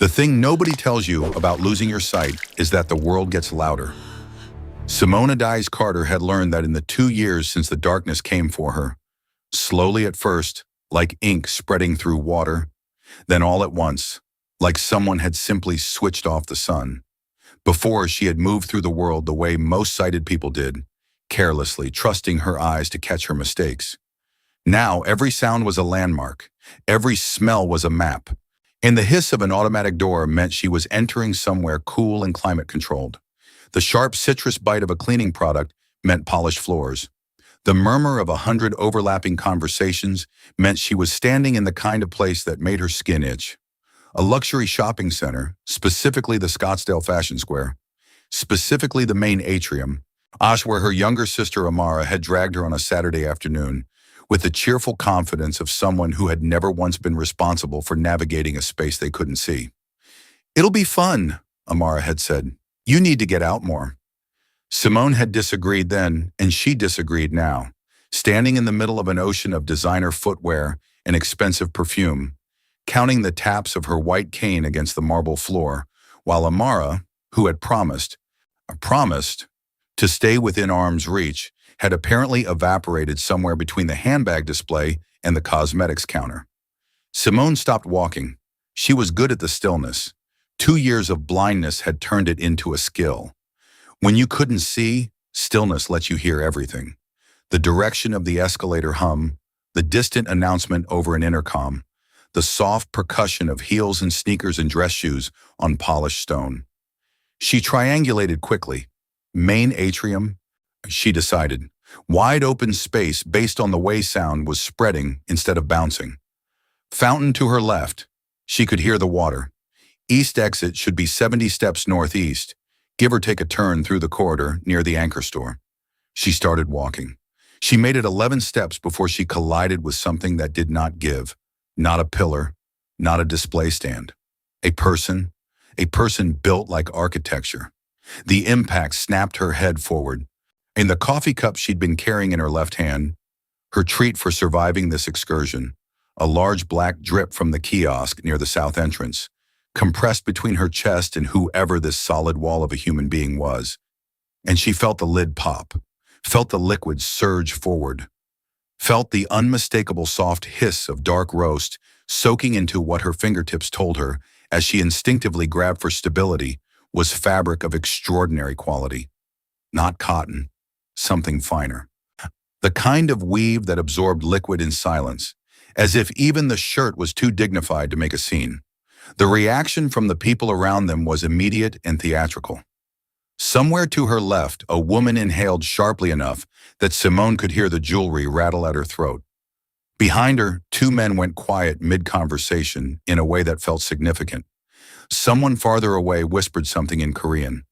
The thing nobody tells you about losing your sight is that the world gets louder. Simone Carter had learned that in the 2 years since the darkness came for her, slowly at first, like ink spreading through water, then all at once, like someone had simply switched off the sun. Before, she had moved through the world the way most sighted people did, carelessly, trusting her eyes to catch her mistakes. Now, every sound was a landmark. Every smell was a map. And the hiss of an automatic door meant she was entering somewhere cool and climate-controlled. The sharp citrus bite of a cleaning product meant polished floors. The murmur of 100 overlapping conversations meant she was standing in the kind of place that made her skin itch. A luxury shopping center, specifically the Scottsdale Fashion Square, specifically the main atrium, where her younger sister Amara had dragged her on a Saturday afternoon, with the cheerful confidence of someone who had never once been responsible for navigating a space they couldn't see. "It'll be fun," Amara had said. "You need to get out more." Simone had disagreed then, and she disagreed now, standing in the middle of an ocean of designer footwear and expensive perfume, counting the taps of her white cane against the marble floor, while Amara, who had promised to stay within arm's reach, had apparently evaporated somewhere between the handbag display and the cosmetics counter. Simone stopped walking. She was good at the stillness. 2 years of blindness had turned it into a skill. When you couldn't see, stillness lets you hear everything. The direction of the escalator hum, the distant announcement over an intercom, the soft percussion of heels and sneakers and dress shoes on polished stone. She triangulated quickly. Main atrium, she decided. Wide open space based on the way sound was spreading instead of bouncing. Fountain to her left. She could hear the water. East exit should be 70 steps northeast, give or take a turn through the corridor near the anchor store. She started walking. She made it 11 steps before she collided with something that did not give. Not a pillar, not a display stand. A person built like architecture. The impact snapped her head forward. In the coffee cup she'd been carrying in her left hand, her treat for surviving this excursion, a large black drip from the kiosk near the south entrance, compressed between her chest and whoever this solid wall of a human being was. And she felt the lid pop, felt the liquid surge forward, felt the unmistakable soft hiss of dark roast soaking into what her fingertips told her, as she instinctively grabbed for stability, was fabric of extraordinary quality. Not cotton, something finer. The kind of weave that absorbed liquid in silence, as if even the shirt was too dignified to make a scene. The reaction from the people around them was immediate and theatrical. Somewhere to her left, a woman inhaled sharply enough that Simone could hear the jewelry rattle at her throat. Behind her, 2 men went quiet mid-conversation in a way that felt significant. Someone farther away whispered something in Korean.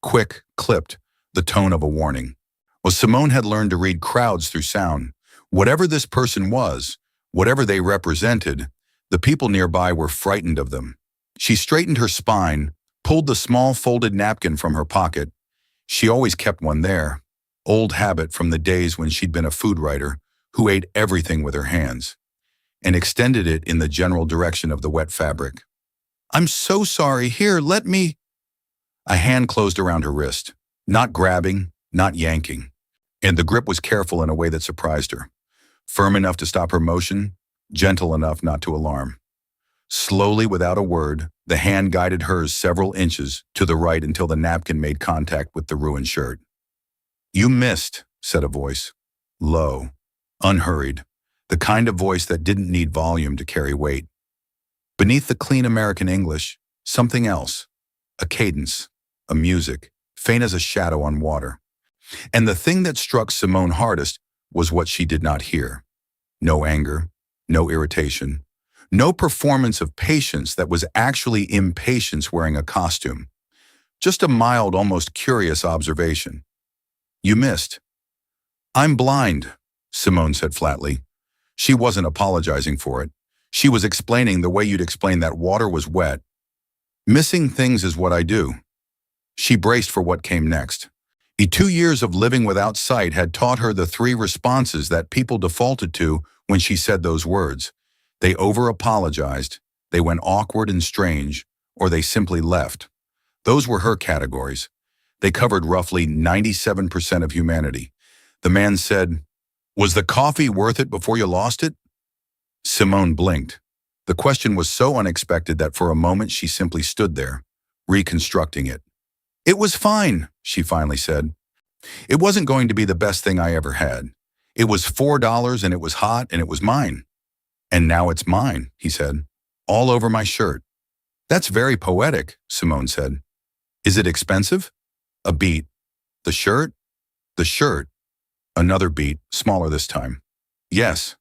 Quick, clipped, the tone of a warning. Well, Simone had learned to read crowds through sound. Whatever this person was, whatever they represented, the people nearby were frightened of them. She straightened her spine, pulled the small folded napkin from her pocket. She always kept one there. Old habit from the days when she'd been a food writer who ate everything with her hands, and extended it in the general direction of the wet fabric. "I'm so sorry. Here, let me..." A hand closed around her wrist. Not grabbing, not yanking. And the grip was careful in a way that surprised her. Firm enough to stop her motion, gentle enough not to alarm. Slowly, without a word, the hand guided hers several inches to the right until the napkin made contact with the ruined shirt. "You missed," said a voice. Low, unhurried, the kind of voice that didn't need volume to carry weight. Beneath the clean American English, something else. A cadence, a music, faint as a shadow on water. And the thing that struck Simone hardest was what she did not hear. No anger, no irritation, no performance of patience that was actually impatience wearing a costume. Just a mild, almost curious observation. "You missed." "I'm blind," Simone said flatly. She wasn't apologizing for it. She was explaining the way you'd explain that water was wet. "Missing things is what I do." She braced for what came next. 2 years of living without sight had taught her the 3 responses that people defaulted to when she said those words. They over-apologized, they went awkward and strange, or they simply left. Those were her categories. They covered roughly 97% of humanity. The man said, "Was the coffee worth it before you lost it?" Simone blinked. The question was so unexpected that for a moment she simply stood there, reconstructing it. "It was fine," she finally said. "It wasn't going to be the best thing I ever had. It was $4 and it was hot and it was mine. And now it's mine," he said, "all over my shirt." "That's very poetic," Simone said. "Is it expensive?" A beat. "The shirt?" "The shirt." Another beat, smaller this time. "Yes."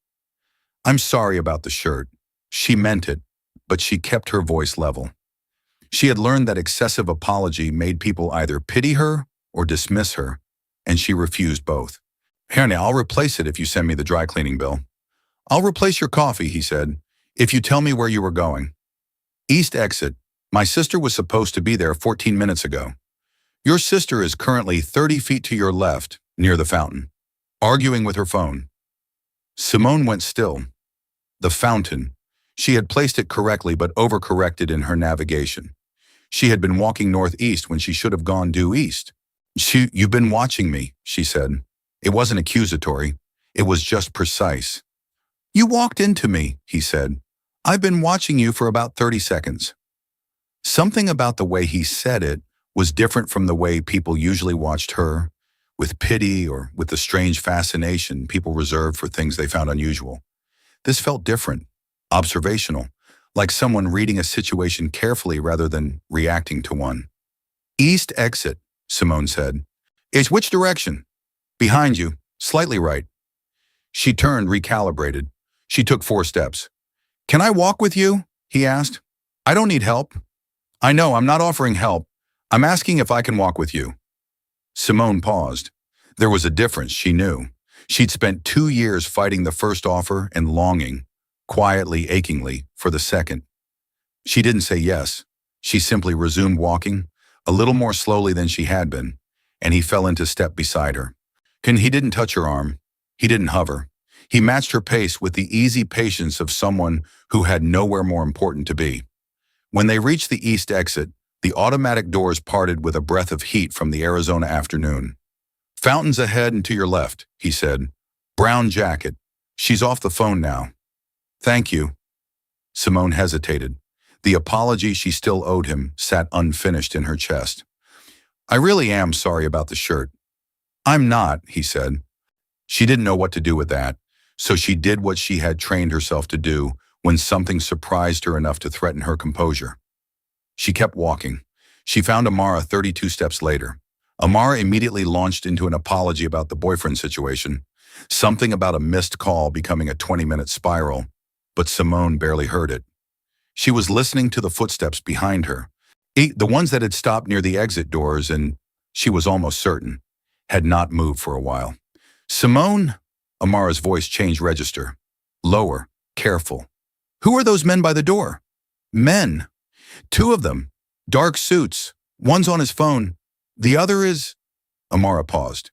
"I'm sorry about the shirt." She meant it, but she kept her voice level. She had learned that excessive apology made people either pity her or dismiss her, and she refused both. "Here now, I'll replace it if you send me the dry cleaning bill." "I'll replace your coffee," he said, "if you tell me where you were going." "East exit. My sister was supposed to be there 14 minutes ago." "Your sister is currently 30 feet to your left, near the fountain, arguing with her phone." Simone went still. The fountain. She had placed it correctly but overcorrected in her navigation. She had been walking northeast when she should have gone due east. "You've been watching me," she said. It wasn't accusatory. It was just precise. "You walked into me," he said. "I've been watching you for about 30 seconds. Something about the way he said it was different from the way people usually watched her, with pity or with the strange fascination people reserved for things they found unusual. This felt different, observational, like someone reading a situation carefully rather than reacting to one. "East exit," Simone said. "It's which direction?" "Behind you, slightly right." She turned, recalibrated. She took 4 steps. "Can I walk with you?" he asked. "I don't need help." "I know, I'm not offering help. I'm asking if I can walk with you." Simone paused. There was a difference, she knew. She'd spent 2 years fighting the first offer and longing, quietly, achingly, for the second. She didn't say yes. She simply resumed walking, a little more slowly than she had been, and he fell into step beside her. He didn't touch her arm. He didn't hover. He matched her pace with the easy patience of someone who had nowhere more important to be. When they reached the east exit, the automatic doors parted with a breath of heat from the Arizona afternoon. "Fountains ahead and to your left," he said. "Brown jacket. She's off the phone now." "Thank you." Simone hesitated. The apology she still owed him sat unfinished in her chest. "I really am sorry about the shirt." "I'm not," he said. She didn't know what to do with that, so she did what she had trained herself to do when something surprised her enough to threaten her composure. She kept walking. She found Amara 32 steps later. Amara immediately launched into an apology about the boyfriend situation, something about a missed call becoming a 20-minute spiral, but Simone barely heard it. She was listening to the footsteps behind her, the ones that had stopped near the exit doors and, she was almost certain, had not moved for a while. "Simone?" Amara's voice changed register. Lower, careful. "Who are those men by the door?" "Men. 2 of them. Dark suits. One's on his phone. The other is..." Amara paused.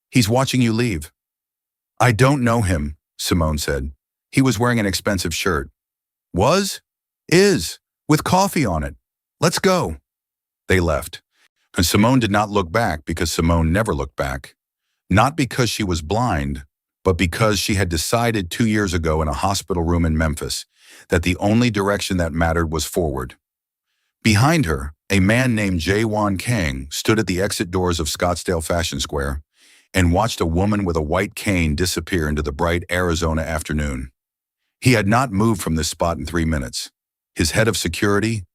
"He's watching you leave." "I don't know him," Simone said. "He was wearing an expensive shirt." "Was?" "Is. With coffee on it. Let's go." They left. And Simone did not look back because Simone never looked back. Not because she was blind, but because she had decided 2 years ago in a hospital room in Memphis that the only direction that mattered was forward. Behind her, a man named Jae-won Kang stood at the exit doors of Scottsdale Fashion Square and watched a woman with a white cane disappear into the bright Arizona afternoon. He had not moved from this spot in 3 minutes. His head of security,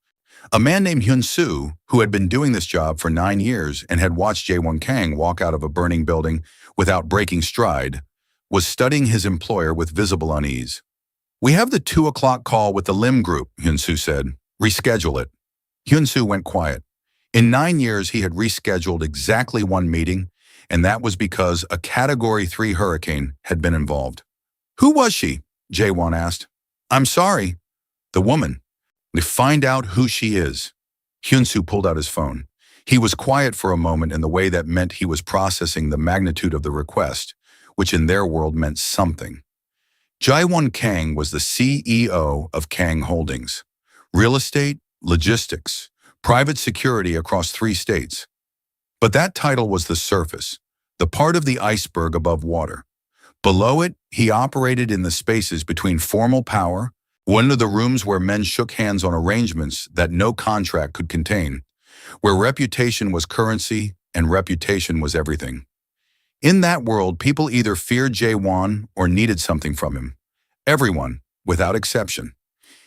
a man named Hyun-soo, who had been doing this job for 9 years and had watched Jae-won Kang walk out of a burning building without breaking stride, was studying his employer with visible unease. "We have the 2 o'clock call with the Lim Group," Hyun-soo said. "Reschedule it." Hyun-soo went quiet. In 9 years, he had rescheduled exactly 1 meeting, and that was because a Category 3 hurricane had been involved. "Who was she?" Jae-won asked. "I'm sorry." "The woman. Find out who she is." Hyun-soo pulled out his phone. He was quiet for a moment in the way that meant he was processing the magnitude of the request, which in their world meant something. Jae-won Kang was the CEO of Kang Holdings. Real estate, logistics, private security across 3 states. But that title was the surface, the part of the iceberg above water. Below it, he operated in the spaces between formal power, one of the rooms where men shook hands on arrangements that no contract could contain, where reputation was currency and reputation was everything. In that world, people either feared Jae-won or needed something from him. Everyone, without exception.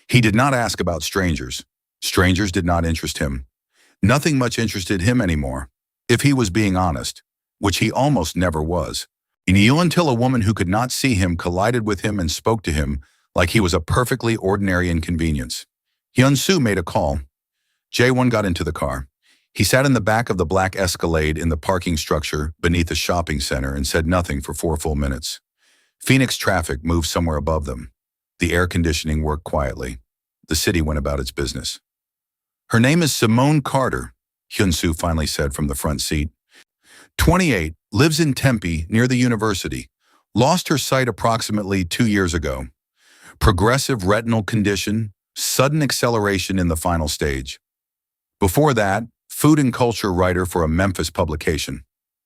He did not ask about strangers. Strangers did not interest him. Nothing much interested him anymore, if he was being honest, which he almost never was. He knew until a woman who could not see him collided with him and spoke to him like he was a perfectly ordinary inconvenience. Hyun-soo made a call. Jae-won got into the car. He sat in the back of the black Escalade in the parking structure beneath the shopping center and said nothing for 4 full minutes. Phoenix traffic moved somewhere above them. The air conditioning worked quietly. The city went about its business. "Her name is Simone Carter," Hyun-soo finally said from the front seat. 28, lives in Tempe near the university. Lost her sight approximately 2 years ago. Progressive retinal condition, sudden acceleration in the final stage. Before that, food and culture writer for a Memphis publication.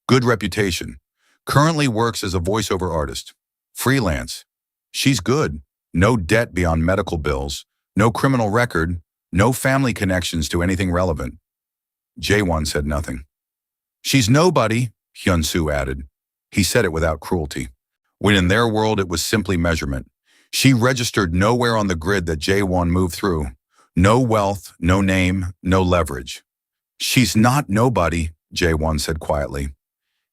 Good reputation. Currently works as a voiceover artist. Freelance. She's good. No debt beyond medical bills. No criminal record. No family connections to anything relevant. Jae-won said nothing. "She's nobody," Hyun-soo added. He said it without cruelty. When in their world it was simply measurement. She registered nowhere on the grid that Jae-won moved through. No wealth, no name, no leverage. "She's not nobody," Jae-won said quietly.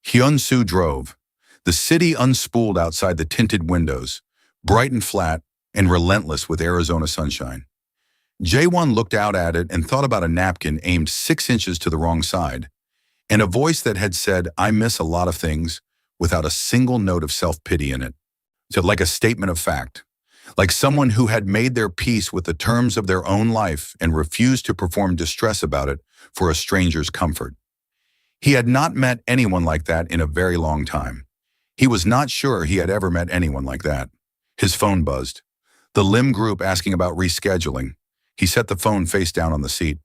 Hyun-soo drove. The city unspooled outside the tinted windows, bright and flat and relentless with Arizona sunshine. Jae-won looked out at it and thought about a napkin aimed 6 inches to the wrong side, and a voice that had said, "I miss a lot of things," without a single note of self-pity in it. So like a statement of fact. Like someone who had made their peace with the terms of their own life and refused to perform distress about it for a stranger's comfort. He had not met anyone like that in a very long time. He was not sure he had ever met anyone like that. His phone buzzed. The Lim group asking about rescheduling. He set the phone face down on the seat.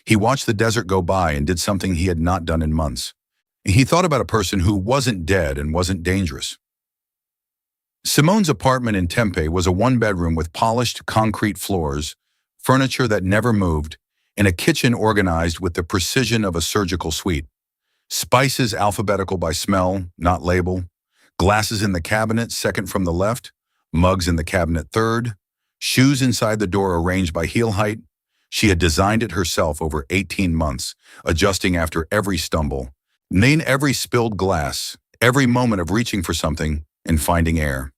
He watched the desert go by and did something he had not done in months. He thought about a person who wasn't dead and wasn't dangerous. Simone's apartment in Tempe was a 1-bedroom with polished concrete floors, furniture that never moved, and a kitchen organized with the precision of a surgical suite. Spices alphabetical by smell, not label. Glasses in the cabinet, second from the left. Mugs in the cabinet, third. Shoes inside the door arranged by heel height. She had designed it herself over 18 months, adjusting after every stumble. Then every spilled glass, every moment of reaching for something and finding air.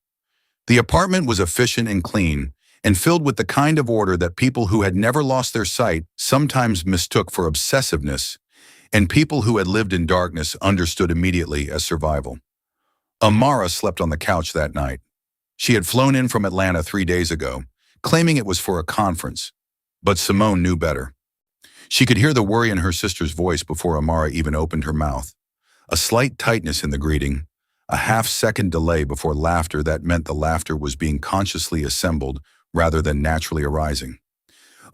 The apartment was efficient and clean, and filled with the kind of order that people who had never lost their sight sometimes mistook for obsessiveness, and people who had lived in darkness understood immediately as survival. Amara slept on the couch that night. She had flown in from Atlanta 3 days ago, claiming it was for a conference, but Simone knew better. She could hear the worry in her sister's voice before Amara even opened her mouth. A slight tightness in the greeting, a half-second delay before laughter that meant the laughter was being consciously assembled rather than naturally arising.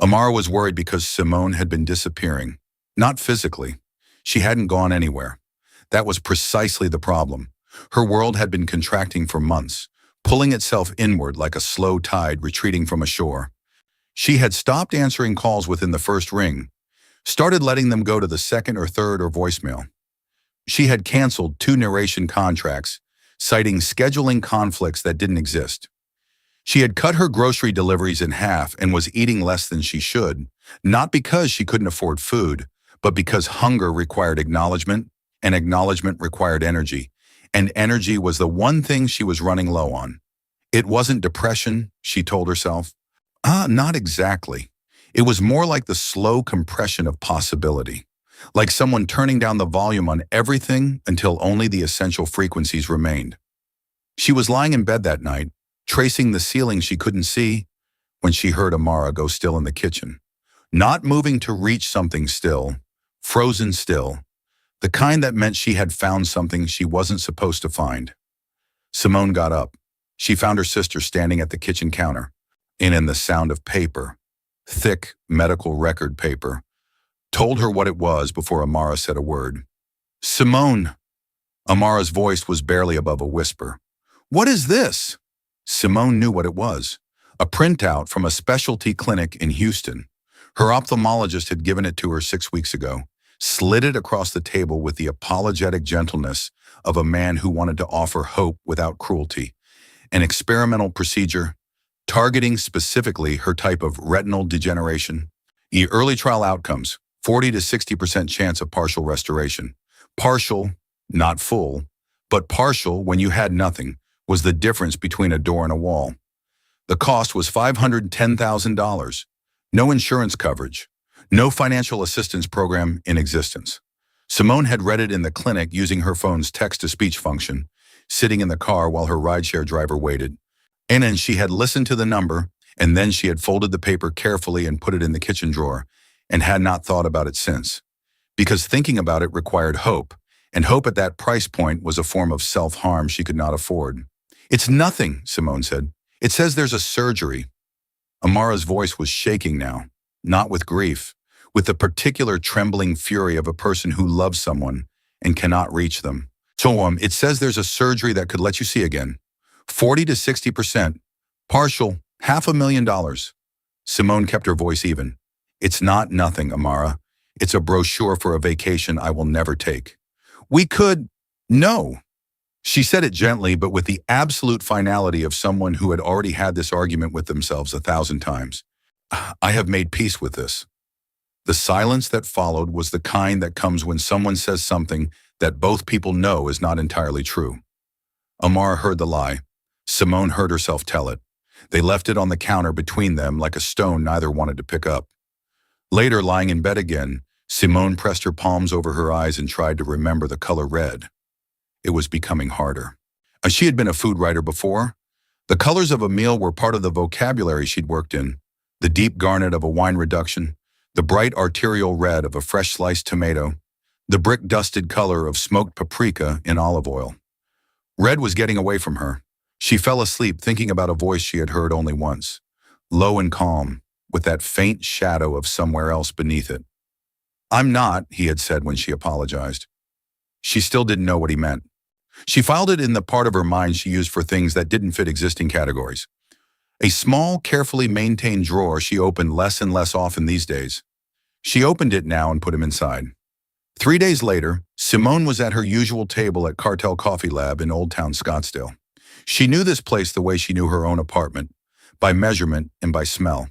Amara was worried because Simone had been disappearing. Not physically. She hadn't gone anywhere. That was precisely the problem. Her world had been contracting for months, pulling itself inward like a slow tide retreating from a shore. She had stopped answering calls within the first ring, started letting them go to the second or third or voicemail. She had canceled 2 narration contracts, citing scheduling conflicts that didn't exist. She had cut her grocery deliveries in half and was eating less than she should, not because she couldn't afford food, but because hunger required acknowledgement, and acknowledgement required energy, and energy was the one thing she was running low on. It wasn't depression, she told herself. Not exactly. It was more like the slow compression of possibility, like someone turning down the volume on everything until only the essential frequencies remained. She was lying in bed that night, tracing the ceiling she couldn't see, when she heard Amara go still in the kitchen. Not moving to reach something still, frozen still, the kind that meant she had found something she wasn't supposed to find. Simone got up. She found her sister standing at the kitchen counter, and in the sound of paper, thick medical record paper, told her what it was before Amara said a word. Simone! Amara's voice was barely above a whisper. What is this? Simone knew what it was. A printout from a specialty clinic in Houston. Her ophthalmologist had given it to her 6 weeks ago, slid it across the table with the apologetic gentleness of a man who wanted to offer hope without cruelty. An experimental procedure targeting specifically her type of retinal degeneration. The early trial outcomes, 40 to 60% chance of partial restoration. Partial, not full, but partial when you had nothing, was the difference between a door and a wall. The cost was $510,000. No insurance coverage. No financial assistance program in existence. Simone had read it in the clinic using her phone's text-to-speech function, sitting in the car while her rideshare driver waited. And then she had listened to the number, and then she had folded the paper carefully and put it in the kitchen drawer, and had not thought about it since. Because thinking about it required hope, and hope at that price point was a form of self-harm she could not afford. It's nothing, Simone said. It says there's a surgery. Amara's voice was shaking now, not with grief, with the particular trembling fury of a person who loves someone and cannot reach them. So it says there's a surgery that could let you see again. 40 to 60%. Partial, $500,000. Simone kept her voice even. It's not nothing, Amara. It's a brochure for a vacation I will never take. We could... No. She said it gently, but with the absolute finality of someone who had already had this argument with themselves 1,000 times. I have made peace with this. The silence that followed was the kind that comes when someone says something that both people know is not entirely true. Amara heard the lie. Simone heard herself tell it. They left it on the counter between them like a stone neither wanted to pick up. Later, lying in bed again, Simone pressed her palms over her eyes and tried to remember the color red. It was becoming harder. She had been a food writer before. The colors of a meal were part of the vocabulary she'd worked in. The deep garnet of a wine reduction, the bright arterial red of a fresh sliced tomato, the brick-dusted color of smoked paprika in olive oil. Red was getting away from her. She fell asleep thinking about a voice she had heard only once, low and calm, with that faint shadow of somewhere else beneath it. I'm not, he had said when she apologized. She still didn't know what he meant. She filed it in the part of her mind she used for things that didn't fit existing categories. A small, carefully maintained drawer she opened less and less often these days. She opened it now and put him inside. 3 days later, Simone was at her usual table at Cartel Coffee Lab in Old Town Scottsdale. She knew this place the way she knew her own apartment, by measurement and by smell.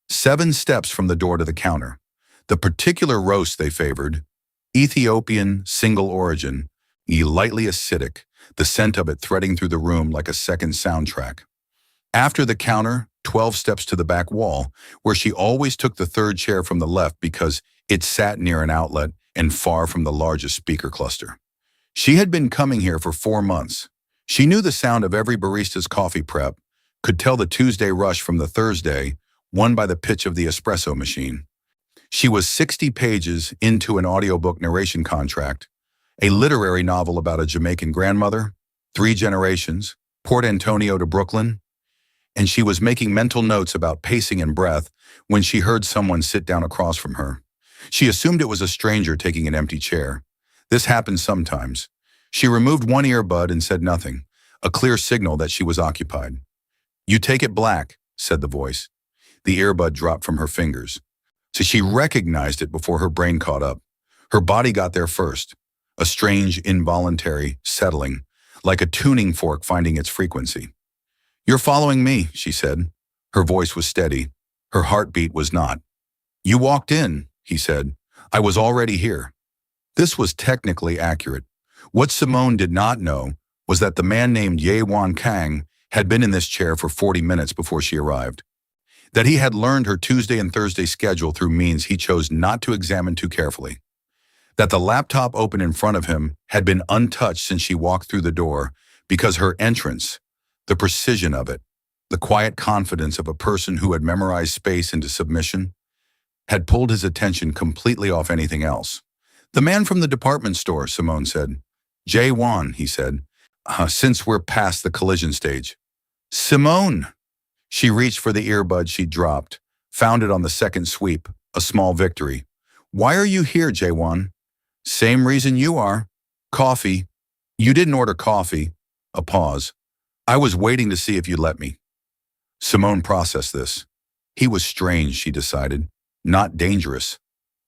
7 steps from the door to the counter. The particular roast they favored, Ethiopian single origin, lightly acidic, the scent of it threading through the room like a second soundtrack. After the counter, 12 steps to the back wall, where she always took the third chair from the left because it sat near an outlet and far from the largest speaker cluster. She had been coming here for 4 months. She knew the sound of every barista's coffee prep, could tell the Tuesday rush from the Thursday, won by the pitch of the espresso machine. She was 60 pages into an audiobook narration contract, a literary novel about a Jamaican grandmother, 3 generations, Port Antonio to Brooklyn, and she was making mental notes about pacing and breath when she heard someone sit down across from her. She assumed it was a stranger taking an empty chair. This happened sometimes. She removed one earbud and said nothing, a clear signal that she was occupied. You take it black, said the voice. The earbud dropped from her fingers. So she recognized it before her brain caught up. Her body got there first. A strange, involuntary settling, like a tuning fork finding its frequency. You're following me, she said. Her voice was steady. Her heartbeat was not. You walked in, he said. I was already here. This was technically accurate. What Simone did not know was that the man named Jae-won Kang had been in this chair for 40 minutes before she arrived. That he had learned her Tuesday and Thursday schedule through means he chose not to examine too carefully. That the laptop open in front of him had been untouched since she walked through the door because her entrance, the precision of it, the quiet confidence of a person who had memorized space into submission, had pulled his attention completely off anything else. The man from the department store, Simone said. Jae-won, he said, since we're past the collision stage. Simone! She reached for the earbud she'd dropped, Found it on the second sweep, a small victory. Why are you here, Jae-won? Same reason you are. Coffee. You didn't order coffee. A pause. I was waiting to see if you'd let me. Simone processed this. He was strange, she decided. Not dangerous.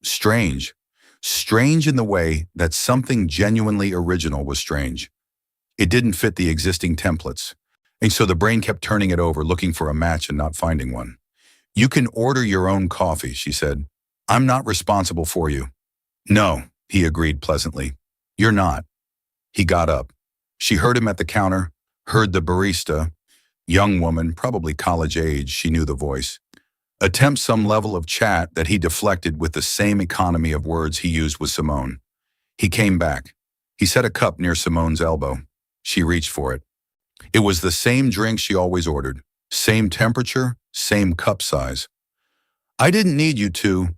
Strange. Strange in the way that something genuinely original was strange. It didn't fit the existing templates, and so the brain kept turning it over, looking for a match and not finding one. You can order your own coffee, she said. I'm not responsible for you. No, he agreed pleasantly. You're not. He got up. She heard him at the counter, heard the barista, young woman, probably college age, she knew the voice, attempt some level of chat that he deflected with the same economy of words he used with Simone. He came back. He set a cup near Simone's elbow. She reached for it. It was the same drink she always ordered. Same temperature, same cup size. I didn't need you to.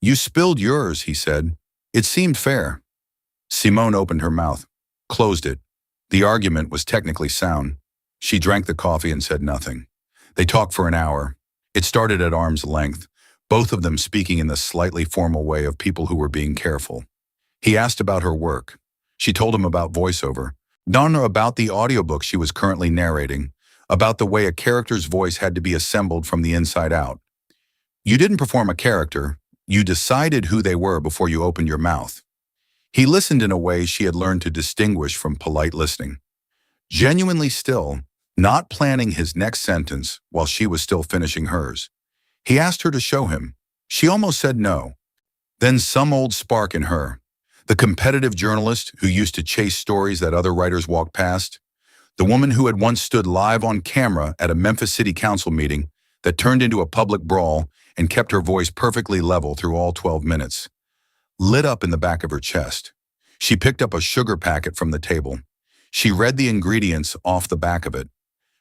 You spilled yours, he said. It seemed fair. Simone opened her mouth, closed it. The argument was technically sound. She drank the coffee and said nothing. They talked for an hour. It started at arm's length, both of them speaking in the slightly formal way of people who were being careful. He asked about her work. She told him about voiceover, not about the audiobook she was currently narrating, about the way a character's voice had to be assembled from the inside out. You didn't perform a character, you decided who they were before you opened your mouth. He listened in a way she had learned to distinguish from polite listening. Genuinely still, not planning his next sentence while she was still finishing hers. He asked her to show him. She almost said no. Then some old spark in her. The competitive journalist who used to chase stories that other writers walked past. The woman who had once stood live on camera at a Memphis City Council meeting that turned into a public brawl and kept her voice perfectly level through all 12 minutes. Lit up in the back of her chest. She picked up a sugar packet from the table. She read the ingredients off the back of it,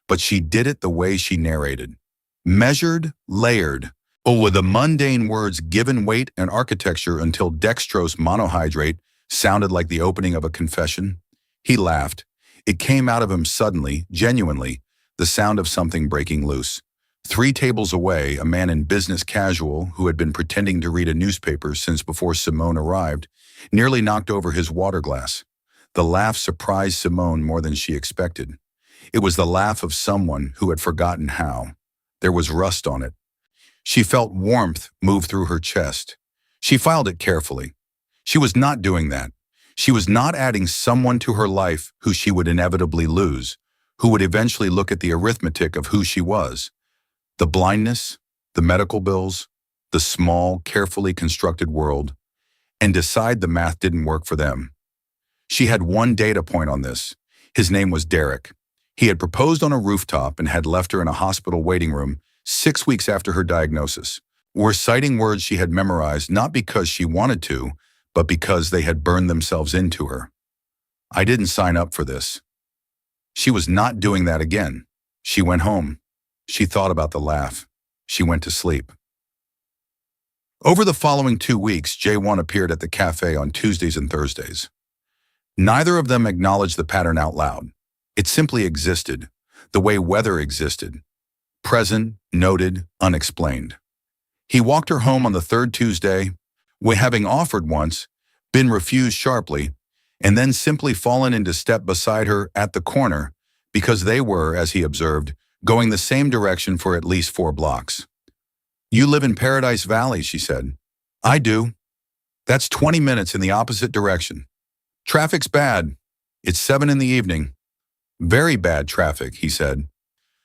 but she did it the way she narrated. Measured, layered, but with the mundane words given weight and architecture until dextrose monohydrate sounded like the opening of a confession. He laughed. It came out of him suddenly, genuinely, the sound of something breaking loose. 3 tables away, a man in business casual who had been pretending to read a newspaper since before Simone arrived, nearly knocked over his water glass. The laugh surprised Simone more than she expected. It was the laugh of someone who had forgotten how. There was rust on it. She felt warmth move through her chest. She filed it carefully. She was not doing that. She was not adding someone to her life who she would inevitably lose, who would eventually look at the arithmetic of who she was. The blindness, the medical bills, the small, carefully constructed world, and decide the math didn't work for them. She had one data point on this. His name was Derek. He had proposed on a rooftop and had left her in a hospital waiting room 6 weeks after her diagnosis, reciting words she had memorized not because she wanted to, but because they had burned themselves into her. I didn't sign up for this. She was not doing that again. She went home. She thought about the laugh. She went to sleep. Over the following 2 weeks, Jae-won appeared at the cafe on Tuesdays and Thursdays. Neither of them acknowledged the pattern out loud. It simply existed, the way weather existed. Present, noted, unexplained. He walked her home on the 3rd Tuesday, having offered once, been refused sharply, and then simply fallen into step beside her at the corner because they were, as he observed, going the same direction for at least 4 blocks. You live in Paradise Valley, she said. I do. That's 20 minutes in the opposite direction. Traffic's bad. It's 7 in the evening. Very bad traffic, he said.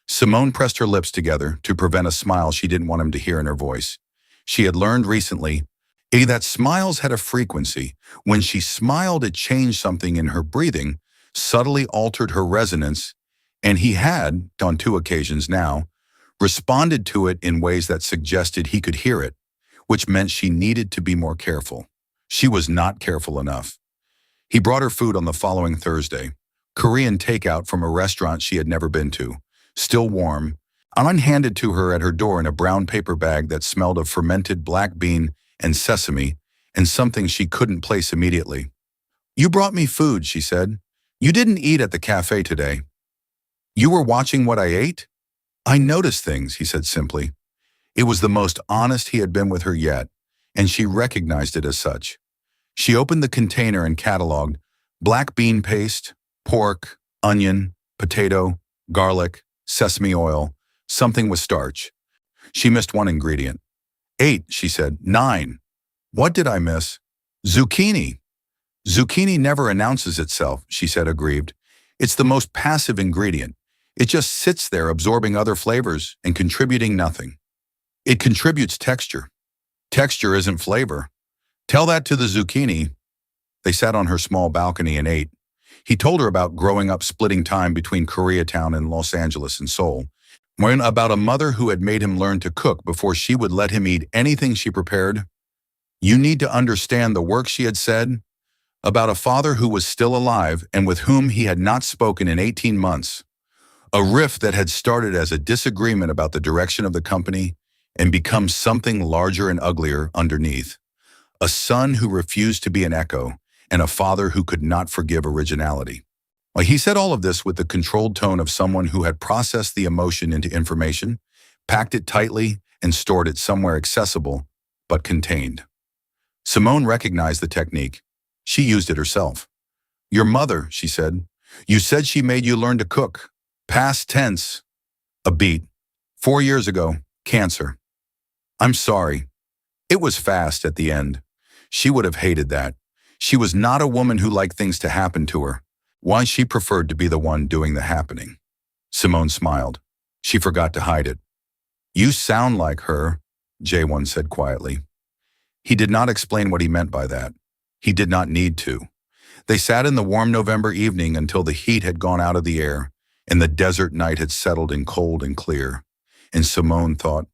Simone pressed her lips together to prevent a smile she didn't want him to hear in her voice. She had learned recently that smiles had a frequency. When she smiled, it changed something in her breathing, subtly altered her resonance, and he had, on 2 occasions now, responded to it in ways that suggested he could hear it, which meant she needed to be more careful. She was not careful enough. He brought her food on the following Thursday, Korean takeout from a restaurant she had never been to, still warm, handed to her at her door in a brown paper bag that smelled of fermented black bean and sesame and something she couldn't place immediately. You brought me food, she said. You didn't eat at the cafe today. You were watching what I ate? I noticed things, he said simply. It was the most honest he had been with her yet, and she recognized it as such. She opened the container and cataloged black bean paste, pork, onion, potato, garlic, sesame oil, something with starch. She missed one ingredient. 8, she said. 9. What did I miss? Zucchini. Zucchini never announces itself, she said, aggrieved. It's the most passive ingredient. It just sits there absorbing other flavors and contributing nothing. It contributes texture. Texture isn't flavor. Tell that to the zucchini. They sat on her small balcony and ate. He told her about growing up splitting time between Koreatown and Los Angeles and Seoul, and about a mother who had made him learn to cook before she would let him eat anything she prepared. You need to understand the work, she had said, about a father who was still alive and with whom he had not spoken in 18 months. A rift that had started as a disagreement about the direction of the company and become something larger and uglier underneath. A son who refused to be an echo, and a father who could not forgive originality. He said all of this with the controlled tone of someone who had processed the emotion into information, packed it tightly, and stored it somewhere accessible, but contained. Simone recognized the technique. She used it herself. Your mother, she said. You said she made you learn to cook. Past tense. A beat. 4 years ago, cancer. I'm sorry. It was fast at the end. She would have hated that. She was not a woman who liked things to happen to her. Why she preferred to be the one doing the happening. Simone smiled. She forgot to hide it. You sound like her, Jae-won said quietly. He did not explain what he meant by that. He did not need to. They sat in the warm November evening until the heat had gone out of the air and the desert night had settled in cold and clear. And Simone thought,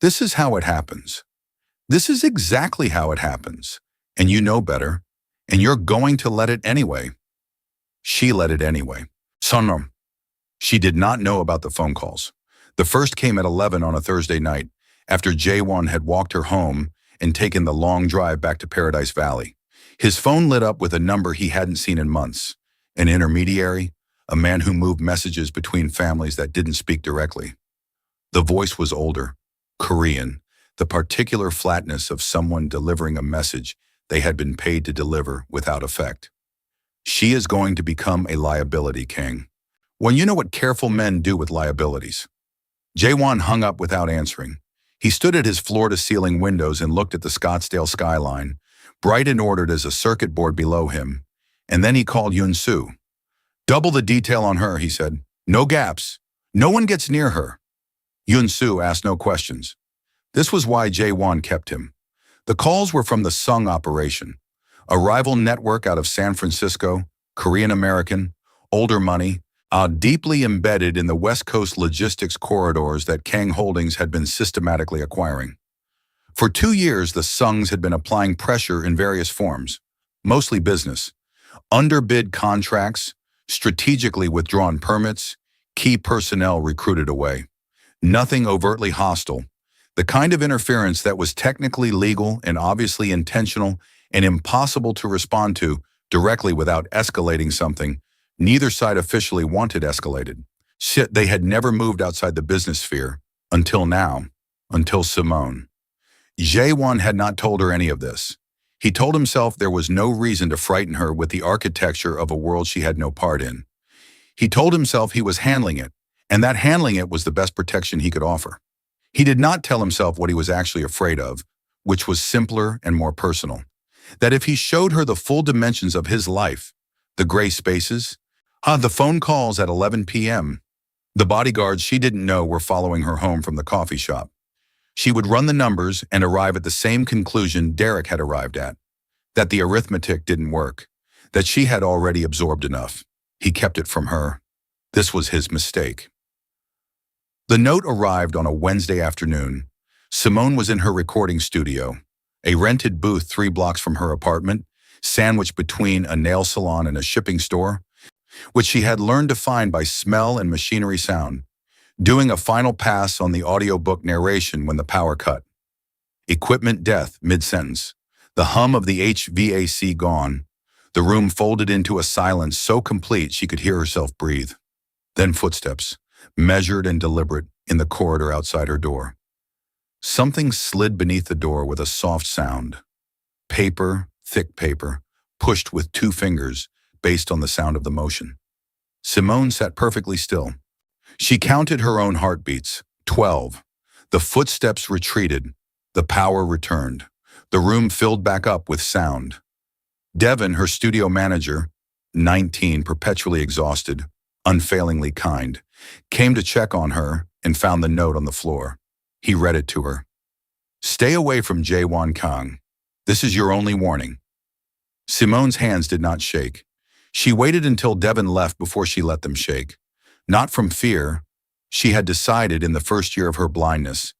this is how it happens. This is exactly how it happens. And you know better. And you're going to let it anyway. She let it anyway. Sonam. She did not know about the phone calls. The first came at 11 on a Thursday night, after Jae-won had walked her home and taken the long drive back to Paradise Valley. His phone lit up with a number he hadn't seen in months. An intermediary, a man who moved messages between families that didn't speak directly. The voice was older, Korean, the particular flatness of someone delivering a message they had been paid to deliver without effect. She is going to become a liability, Kang. When you know what careful men do with liabilities. Jae-won hung up without answering. He stood at his floor-to-ceiling windows and looked at the Scottsdale skyline, bright and ordered as a circuit board below him. And then he called Yoon-soo. Double the detail on her, he said. No gaps. No one gets near her. Yoon-soo asked no questions. This was why Jae-won kept him. The calls were from the Sung operation, a rival network out of San Francisco, Korean-American, older money, deeply embedded in the West Coast logistics corridors that Kang Holdings had been systematically acquiring. For 2 years, the Sungs had been applying pressure in various forms, mostly business, underbid contracts, strategically withdrawn permits, key personnel recruited away. Nothing overtly hostile, the kind of interference that was technically legal and obviously intentional and impossible to respond to directly without escalating something neither side officially wanted escalated. Shit, they had never moved outside the business sphere, until now, until Simone. Jae-won had not told her any of this. He told himself there was no reason to frighten her with the architecture of a world she had no part in. He told himself he was handling it, and that handling it was the best protection he could offer. He did not tell himself what he was actually afraid of, which was simpler and more personal. That if he showed her the full dimensions of his life, the gray spaces, the phone calls at 11 p.m., the bodyguards she didn't know were following her home from the coffee shop. She would run the numbers and arrive at the same conclusion Derek had arrived at, that the arithmetic didn't work, that she had already absorbed enough. He kept it from her. This was his mistake. The note arrived on a Wednesday afternoon. Simone was in her recording studio, a rented booth 3 blocks from her apartment, sandwiched between a nail salon and a shipping store, which she had learned to find by smell and machinery sound, doing a final pass on the audiobook narration when the power cut. Equipment death mid-sentence, the hum of the HVAC gone, the room folded into a silence so complete she could hear herself breathe. Then footsteps, measured and deliberate, in the corridor outside her door. Something slid beneath the door with a soft sound. Paper, thick paper, pushed with 2 fingers, based on the sound of the motion. Simone sat perfectly still. She counted her own heartbeats. 12. The footsteps retreated. The power returned. The room filled back up with sound. Devin, her studio manager, 19, perpetually exhausted, unfailingly kind, came to check on her and found the note on the floor. He read it to her. "Stay away from Jae-won Kang. This is your only warning." Simone's hands did not shake. She waited until Devin left before she let them shake. Not from fear. She had decided in the first year of her blindness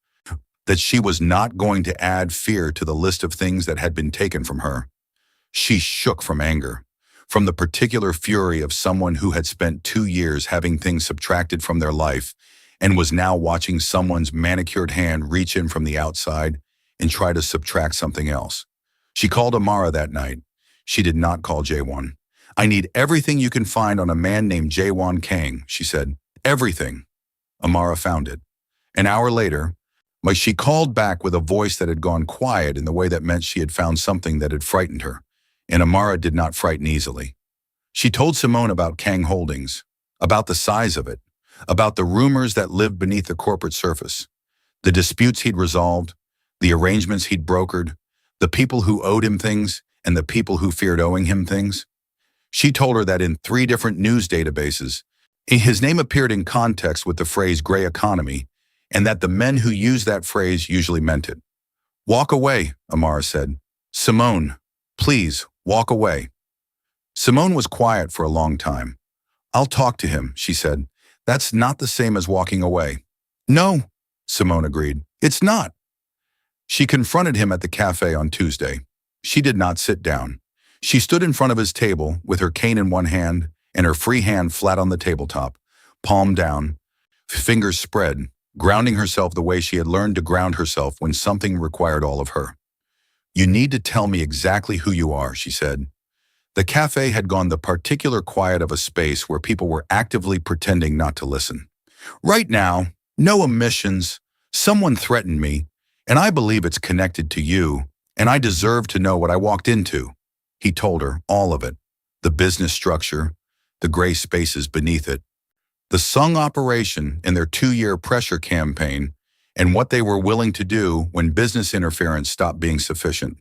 that she was not going to add fear to the list of things that had been taken from her. She shook from anger, from the particular fury of someone who had spent 2 years having things subtracted from their life and was now watching someone's manicured hand reach in from the outside and try to subtract something else. She called Amara that night. She did not call Jae-won. "I need everything you can find on a man named Jae-won Kang," she said. "Everything." Amara found it. An hour later, she called back with a voice that had gone quiet in the way that meant she had found something that had frightened her, and Amara did not frighten easily. She told Simone about Kang Holdings, about the size of it, about the rumors that lived beneath the corporate surface, the disputes he'd resolved, the arrangements he'd brokered, the people who owed him things, and the people who feared owing him things. She told her that in 3 different news databases, his name appeared in context with the phrase gray economy, and that the men who used that phrase usually meant it. "Walk away," Amara said. "Simone, please, walk away." Simone was quiet for a long time. "I'll talk to him," she said. "That's not the same as walking away." "No," Simone agreed. "It's not." She confronted him at the cafe on Tuesday. She did not sit down. She stood in front of his table with her cane in one hand and her free hand flat on the tabletop, palm down, fingers spread, grounding herself the way she had learned to ground herself when something required all of her. "You need to tell me exactly who you are," she said. The cafe had gone the particular quiet of a space where people were actively pretending not to listen. "Right now, no omissions. Someone threatened me, and I believe it's connected to you, and I deserve to know what I walked into." He told her all of it. The business structure, the gray spaces beneath it, the Sung operation and their 2-year pressure campaign, and what they were willing to do when business interference stopped being sufficient.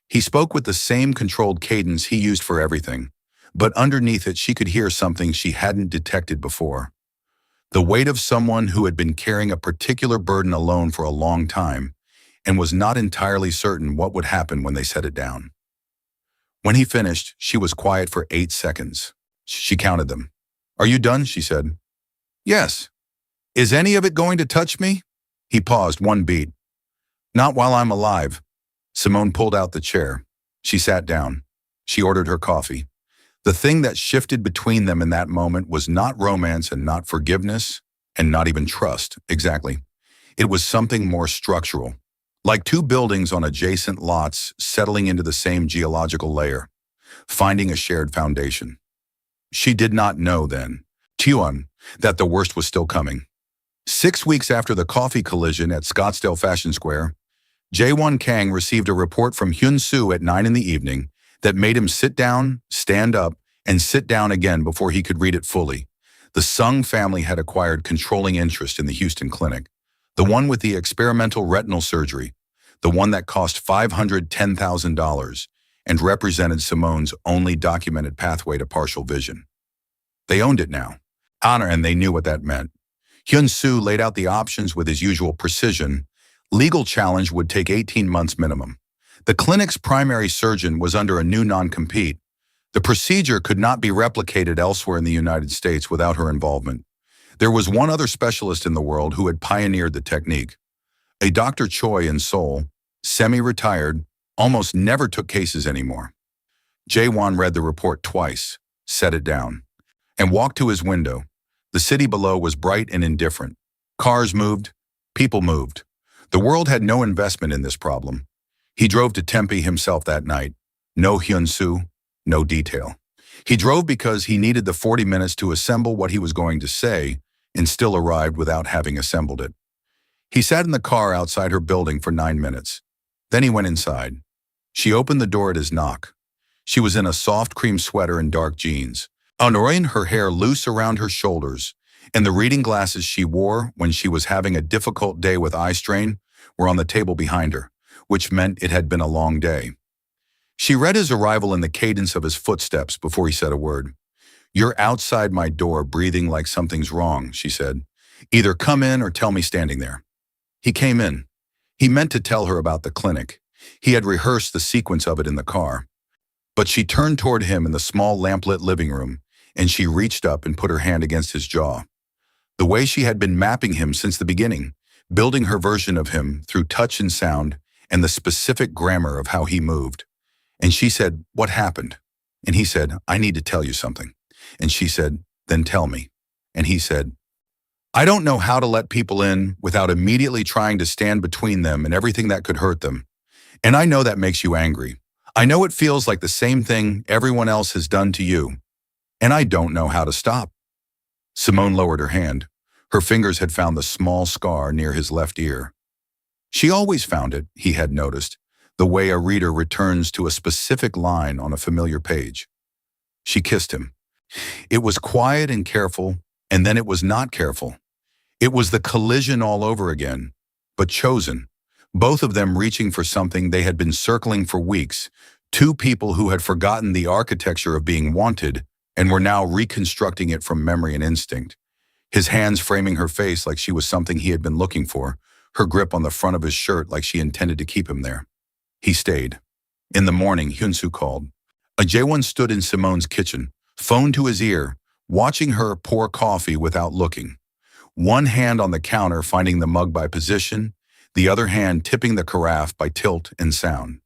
He spoke with the same controlled cadence he used for everything, but underneath it she could hear something she hadn't detected before. The weight of someone who had been carrying a particular burden alone for a long time and was not entirely certain what would happen when they set it down. When he finished, she was quiet for 8 seconds. She counted them. "Are you done?" she said. "Yes." "Is any of it going to touch me?" He paused 1 beat. "Not while I'm alive." Simone pulled out the chair. She sat down. She ordered her coffee. The thing that shifted between them in that moment was not romance and not forgiveness and not even trust, exactly. It was something more structural, like 2 buildings on adjacent lots settling into the same geological layer, finding a shared foundation. She did not know then, Tuan, that the worst was still coming. 6 weeks after the coffee collision at Scottsdale Fashion Square, Jae-won Kang received a report from Hyun-soo at 9 in the evening that made him sit down, stand up, and sit down again before he could read it fully. The Sung family had acquired controlling interest in the Houston clinic, the one with the experimental retinal surgery, the one that cost $510,000 and represented Simone's only documented pathway to partial vision. They owned it now, and they knew what that meant. Hyun-soo laid out the options with his usual precision. Legal challenge would take 18 months minimum. The clinic's primary surgeon was under a new non-compete. The procedure could not be replicated elsewhere in the United States without her involvement. There was one other specialist in the world who had pioneered the technique. A Dr. Choi in Seoul, semi-retired, almost never took cases anymore. Jae-won read the report twice, set it down, and walked to his window. The city below was bright and indifferent. Cars moved, people moved. The world had no investment in this problem. He drove to Tempe himself that night. No Hyun-soo, no detail. He drove because he needed the 40 minutes to assemble what he was going to say and still arrived without having assembled it. He sat in the car outside her building for 9 minutes. Then he went inside. She opened the door at his knock. She was in a soft cream sweater and dark jeans, unrolling her hair loose around her shoulders, and the reading glasses she wore when she was having a difficult day with eye strain were on the table behind her, which meant it had been a long day. She read his arrival in the cadence of his footsteps before he said a word. "You're outside my door breathing like something's wrong," she said. "Either come in or tell me standing there." He came in. He meant to tell her about the clinic. He had rehearsed the sequence of it in the car. But she turned toward him in the small lamplit living room, and she reached up and put her hand against his jaw. The way she had been mapping him since the beginning, building her version of him through touch and sound and the specific grammar of how he moved. And she said, "What happened?" And he said, "I need to tell you something." And she said, "Then tell me." And he said, "I don't know how to let people in without immediately trying to stand between them and everything that could hurt them. And I know that makes you angry. I know it feels like the same thing everyone else has done to you. And I don't know how to stop." Simone lowered her hand. Her fingers had found the small scar near his left ear. She always found it, he had noticed, the way a reader returns to a specific line on a familiar page. She kissed him. It was quiet and careful, and then it was not careful. It was the collision all over again, but chosen. Both of them reaching for something they had been circling for weeks, two people who had forgotten the architecture of being wanted and were now reconstructing it from memory and instinct. His hands framing her face like she was something he had been looking for, her grip on the front of his shirt like she intended to keep him there. He stayed. In the morning, Hyunsu called. Jae-won stood in Simone's kitchen, phone to his ear, watching her pour coffee without looking. One hand on the counter finding the mug by position, the other hand tipping the carafe by tilt and sound.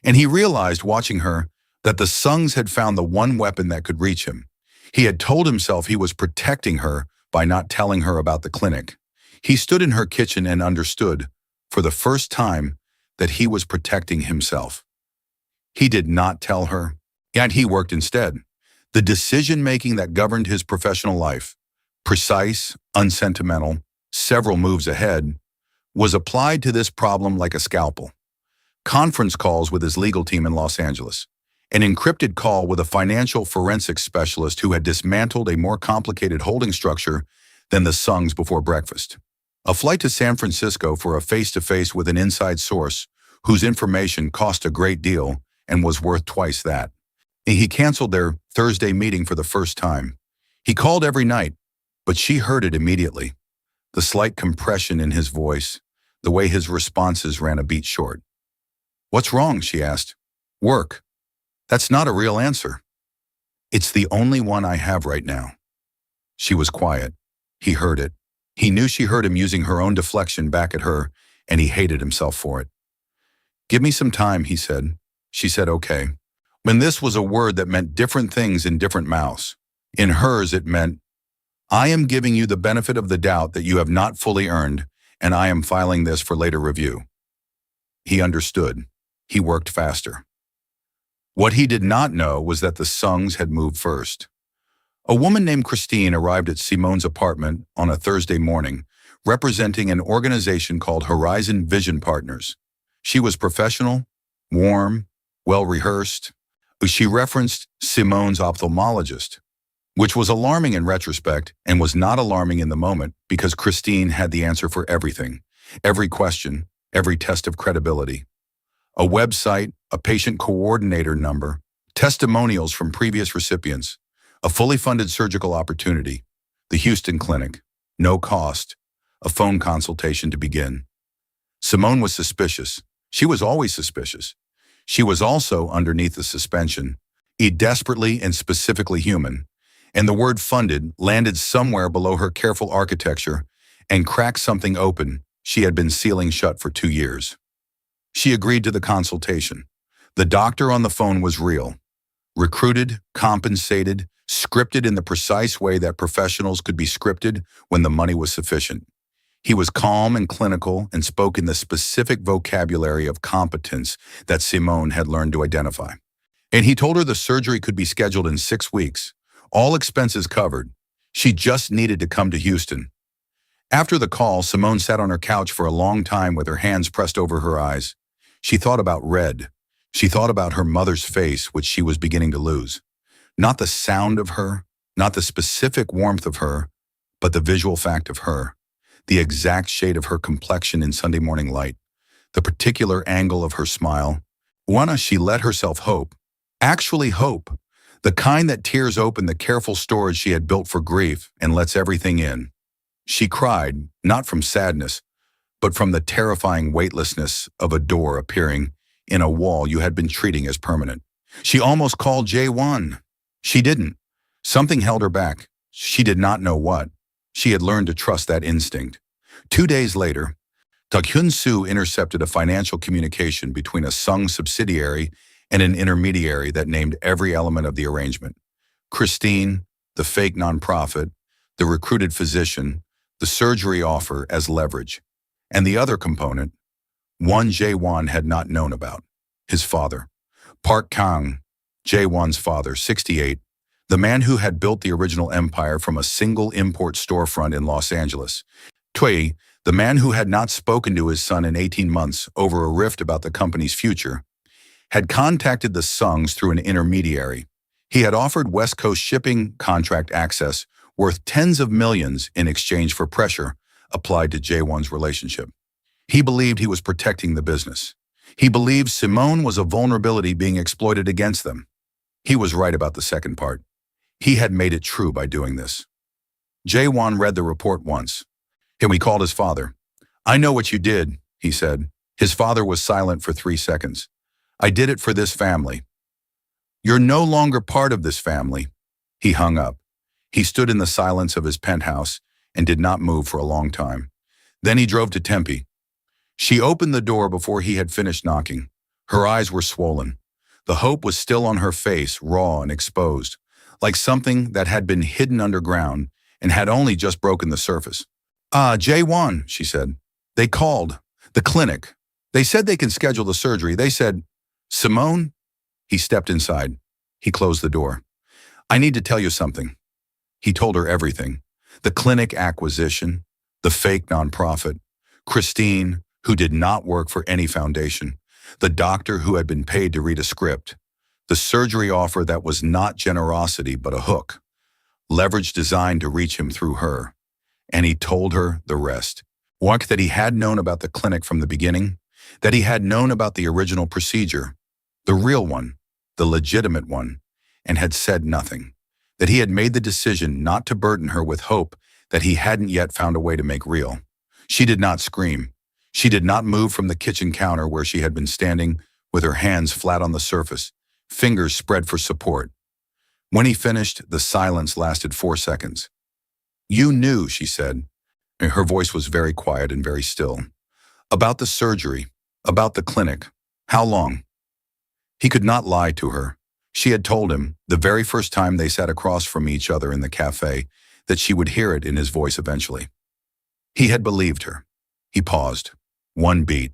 And he realized, watching her, that the Sungs had found the one weapon that could reach him. He had told himself he was protecting her by not telling her about the clinic. He stood in her kitchen and understood, for the first time, that he was protecting himself. He did not tell her, yet he worked instead. The decision-making that governed his professional life, precise, unsentimental, several moves ahead, was applied to this problem like a scalpel. Conference calls with his legal team in Los Angeles. An encrypted call with a financial forensics specialist who had dismantled a more complicated holding structure than the Sungs before breakfast. A flight to San Francisco for a face-to-face with an inside source whose information cost a great deal and was worth twice that. He canceled their Thursday meeting for the first time. He called every night, but she heard it immediately. The slight compression in his voice, the way his responses ran a beat short. "What's wrong?" she asked. "Work. That's not a real answer." "It's the only one I have right now." She was quiet. He heard it. He knew she heard him using her own deflection back at her, and he hated himself for it. "Give me some time," he said. She said, "Okay." When this was a word that meant different things in different mouths. In hers, it meant, "I am giving you the benefit of the doubt that you have not fully earned, and I am filing this for later review." He understood. He worked faster. What he did not know was that the Sungs had moved first. A woman named Christine arrived at Simone's apartment on a Thursday morning, representing an organization called Horizon Vision Partners. She was professional, warm, well-rehearsed. She referenced Simone's ophthalmologist, which was alarming in retrospect and was not alarming in the moment because Christine had the answer for everything, every question, every test of credibility. A website, a patient coordinator number, testimonials from previous recipients, a fully funded surgical opportunity, the Houston Clinic, no cost, a phone consultation to begin. Simone was suspicious. She was always suspicious. She was also underneath the suspension, desperately and specifically human, and the word funded landed somewhere below her careful architecture and cracked something open she had been sealing shut for 2 years. She agreed to the consultation. The doctor on the phone was real. Recruited, compensated, scripted in the precise way that professionals could be scripted when the money was sufficient. He was calm and clinical and spoke in the specific vocabulary of competence that Simone had learned to identify. And he told her the surgery could be scheduled in 6 weeks, all expenses covered. She just needed to come to Houston. After the call, Simone sat on her couch for a long time with her hands pressed over her eyes. She thought about Red. She thought about her mother's face, which she was beginning to lose. Not the sound of her, not the specific warmth of her, but the visual fact of her. The exact shade of her complexion in Sunday morning light. The particular angle of her smile. Wanna she let herself hope. Actually hope. The kind that tears open the careful storage she had built for grief and lets everything in. She cried, not from sadness, but from the terrifying weightlessness of a door appearing in a wall you had been treating as permanent. She almost called Jae-won. She didn't. Something held her back. She did not know what. She had learned to trust that instinct. 2 days later, Hyun-soo intercepted a financial communication between a Sung subsidiary and an intermediary that named every element of the arrangement. Christine, the fake nonprofit, the recruited physician, the surgery offer as leverage. And the other component, one Jae-won had not known about, his father. Park Kang, Jae-won's father, 68, the man who had built the original empire from a single import storefront in Los Angeles. Twei, the man who had not spoken to his son in 18 months over a rift about the company's future, had contacted the Sungs through an intermediary. He had offered West Coast shipping contract access worth tens of millions in exchange for pressure applied to Jae-won's relationship. He believed he was protecting the business. He believed Simone was a vulnerability being exploited against them. He was right about the second part. He had made it true by doing this. Jae-won read the report once. Then he called his father. "I know what you did," he said. His father was silent for 3 seconds. "I did it for this family." "You're no longer part of this family." He hung up. He stood in the silence of his penthouse and did not move for a long time. Then he drove to Tempe. She opened the door before he had finished knocking. Her eyes were swollen. The hope was still on her face, raw and exposed, like something that had been hidden underground and had only just broken the surface. Jae-won," she said. "They called. The clinic. They said they can schedule the surgery. They said..." "Simone?" He stepped inside. He closed the door. "I need to tell you something." He told her everything. The clinic acquisition, the fake nonprofit, Christine, who did not work for any foundation, the doctor who had been paid to read a script, the surgery offer that was not generosity but a hook, leverage designed to reach him through her. And he told her the rest. What that he had known about the clinic from the beginning, that he had known about the original procedure, the real one, the legitimate one, and had said nothing. That he had made the decision not to burden her with hope that he hadn't yet found a way to make real. She did not scream. She did not move from the kitchen counter where she had been standing with her hands flat on the surface, fingers spread for support. When he finished, the silence lasted 4 seconds. "You knew," she said, and her voice was very quiet and very still. "About the surgery, about the clinic. How long?" He could not lie to her. She had told him, the very first time they sat across from each other in the cafe, that she would hear it in his voice eventually. He had believed her. He paused. 1 beat.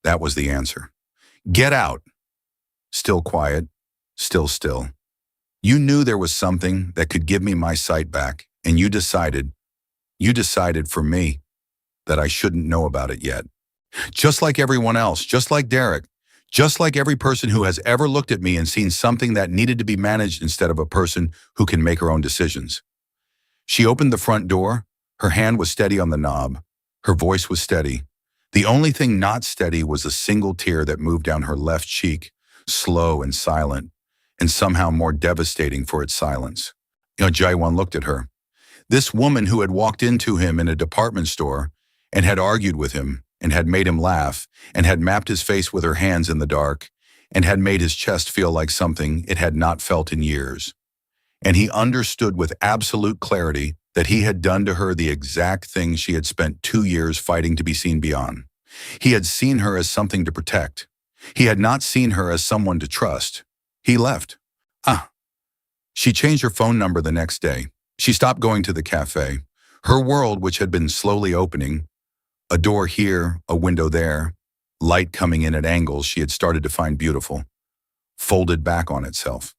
That was the answer. "Get out." Still quiet, still still. "You knew there was something that could give me my sight back, and you decided for me that I shouldn't know about it yet. Just like everyone else, just like Derek, just like every person who has ever looked at me and seen something that needed to be managed instead of a person who can make her own decisions." She opened the front door. Her hand was steady on the knob. Her voice was steady. The only thing not steady was a single tear that moved down her left cheek, slow and silent, and somehow more devastating for its silence. Jae-won looked at her. This woman who had walked into him in a department store and had argued with him and had made him laugh and had mapped his face with her hands in the dark and had made his chest feel like something it had not felt in years. And he understood with absolute clarity that he had done to her the exact thing she had spent 2 years fighting to be seen beyond. He had seen her as something to protect. He had not seen her as someone to trust. He left. She changed her phone number the next day. She stopped going to the cafe. Her world, which had been slowly opening, a door here, a window there, light coming in at angles she had started to find beautiful, folded back on itself.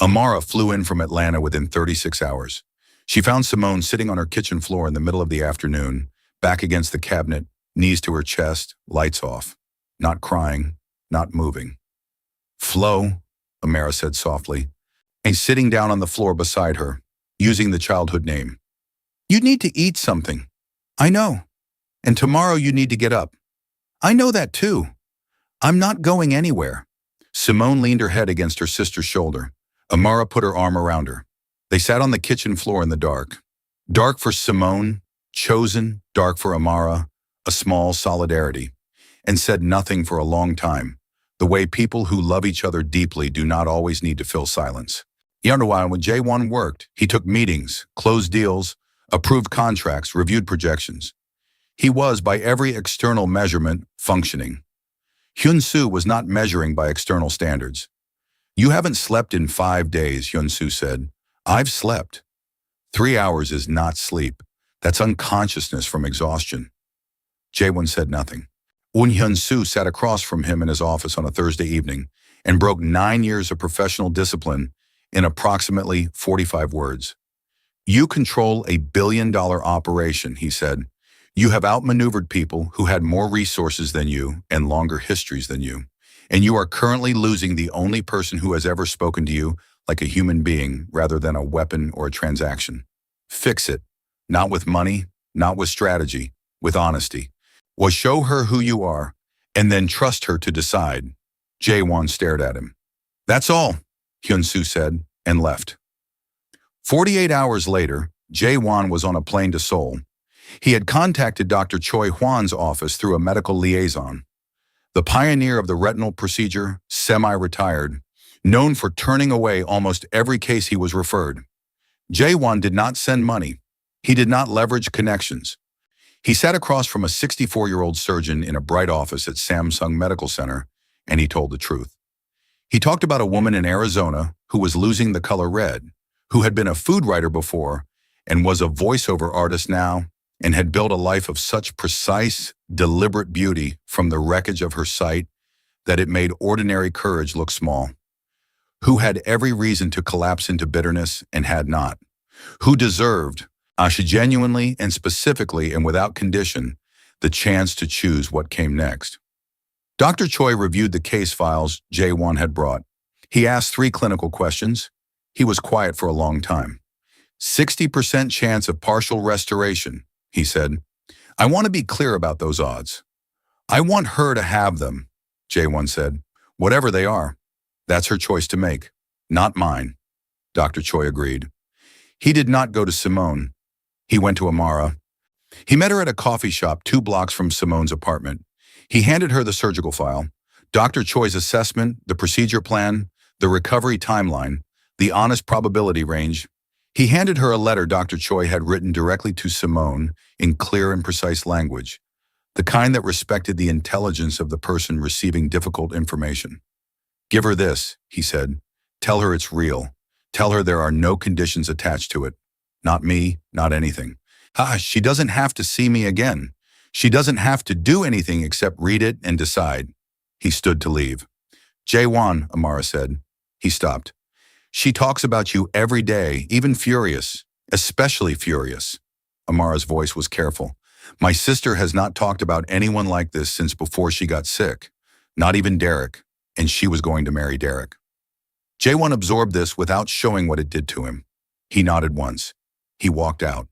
Amara flew in from Atlanta within 36 hours. She found Simone sitting on her kitchen floor in the middle of the afternoon, back against the cabinet, knees to her chest, lights off. Not crying, not moving. Flo, Amara said softly, and sitting down on the floor beside her, using the childhood name. You need to eat something. I know. And tomorrow you need to get up. I know that too. I'm not going anywhere. Simone leaned her head against her sister's shoulder. Amara put her arm around her. They sat on the kitchen floor in the dark. Dark for Simone, chosen, dark for Amara, a small solidarity, and said nothing for a long time, the way people who love each other deeply do not always need to fill silence. Meanwhile, when Jae-won worked, he took meetings, closed deals, approved contracts, reviewed projections. He was, by every external measurement, functioning. Hyun-soo was not measuring by external standards. You haven't slept in 5 days, Hyun-soo said. I've slept. 3 hours is not sleep. That's unconsciousness from exhaustion. Jae-won said nothing. Woon Hyun-soo sat across from him in his office on a Thursday evening and broke 9 years of professional discipline in approximately 45 words. You control a billion-dollar operation, he said. You have outmaneuvered people who had more resources than you and longer histories than you, and you are currently losing the only person who has ever spoken to you like a human being rather than a weapon or a transaction. Fix it. Not with money, not with strategy, with honesty. Well, show her who you are, and then trust her to decide. Jae-won stared at him. That's all, Hyun-soo said, and left. 48 hours later, Jae-won was on a plane to Seoul. He had contacted Dr. Choi Hwan's office through a medical liaison. The pioneer of the retinal procedure, semi-retired, known for turning away almost every case he was referred. Jae-won did not send money. He did not leverage connections. He sat across from a 64-year-old surgeon in a bright office at Samsung Medical Center, and he told the truth. He talked about a woman in Arizona who was losing the color red, who had been a food writer before and was a voiceover artist now, and had built a life of such precise, deliberate beauty from the wreckage of her sight that it made ordinary courage look small. Who had every reason to collapse into bitterness and had not. Who deserved, genuinely and specifically and without condition, the chance to choose what came next. Dr. Choi reviewed the case files Jae-won had brought. He asked 3 clinical questions. He was quiet for a long time. 60% chance of partial restoration, he said. I want to be clear about those odds. I want her to have them, Jae-won said. Whatever they are, that's her choice to make, not mine. Dr. Choi agreed. He did not go to Simone. He went to Amara. He met her at a coffee shop 2 blocks from Simone's apartment. He handed her the surgical file, Dr. Choi's assessment, the procedure plan, the recovery timeline, the honest probability range. He handed her a letter Dr. Choi had written directly to Simone in clear and precise language, the kind that respected the intelligence of the person receiving difficult information. Give her this, he said. Tell her it's real. Tell her there are no conditions attached to it. Not me, not anything. She doesn't have to see me again. She doesn't have to do anything except read it and decide. He stood to leave. Jae-won, Amara said. He stopped. She talks about you every day, even furious, especially furious. Amara's voice was careful. My sister has not talked about anyone like this since before she got sick. Not even Derek, and she was going to marry Derek. Jae-won absorbed this without showing what it did to him. He nodded once. He walked out.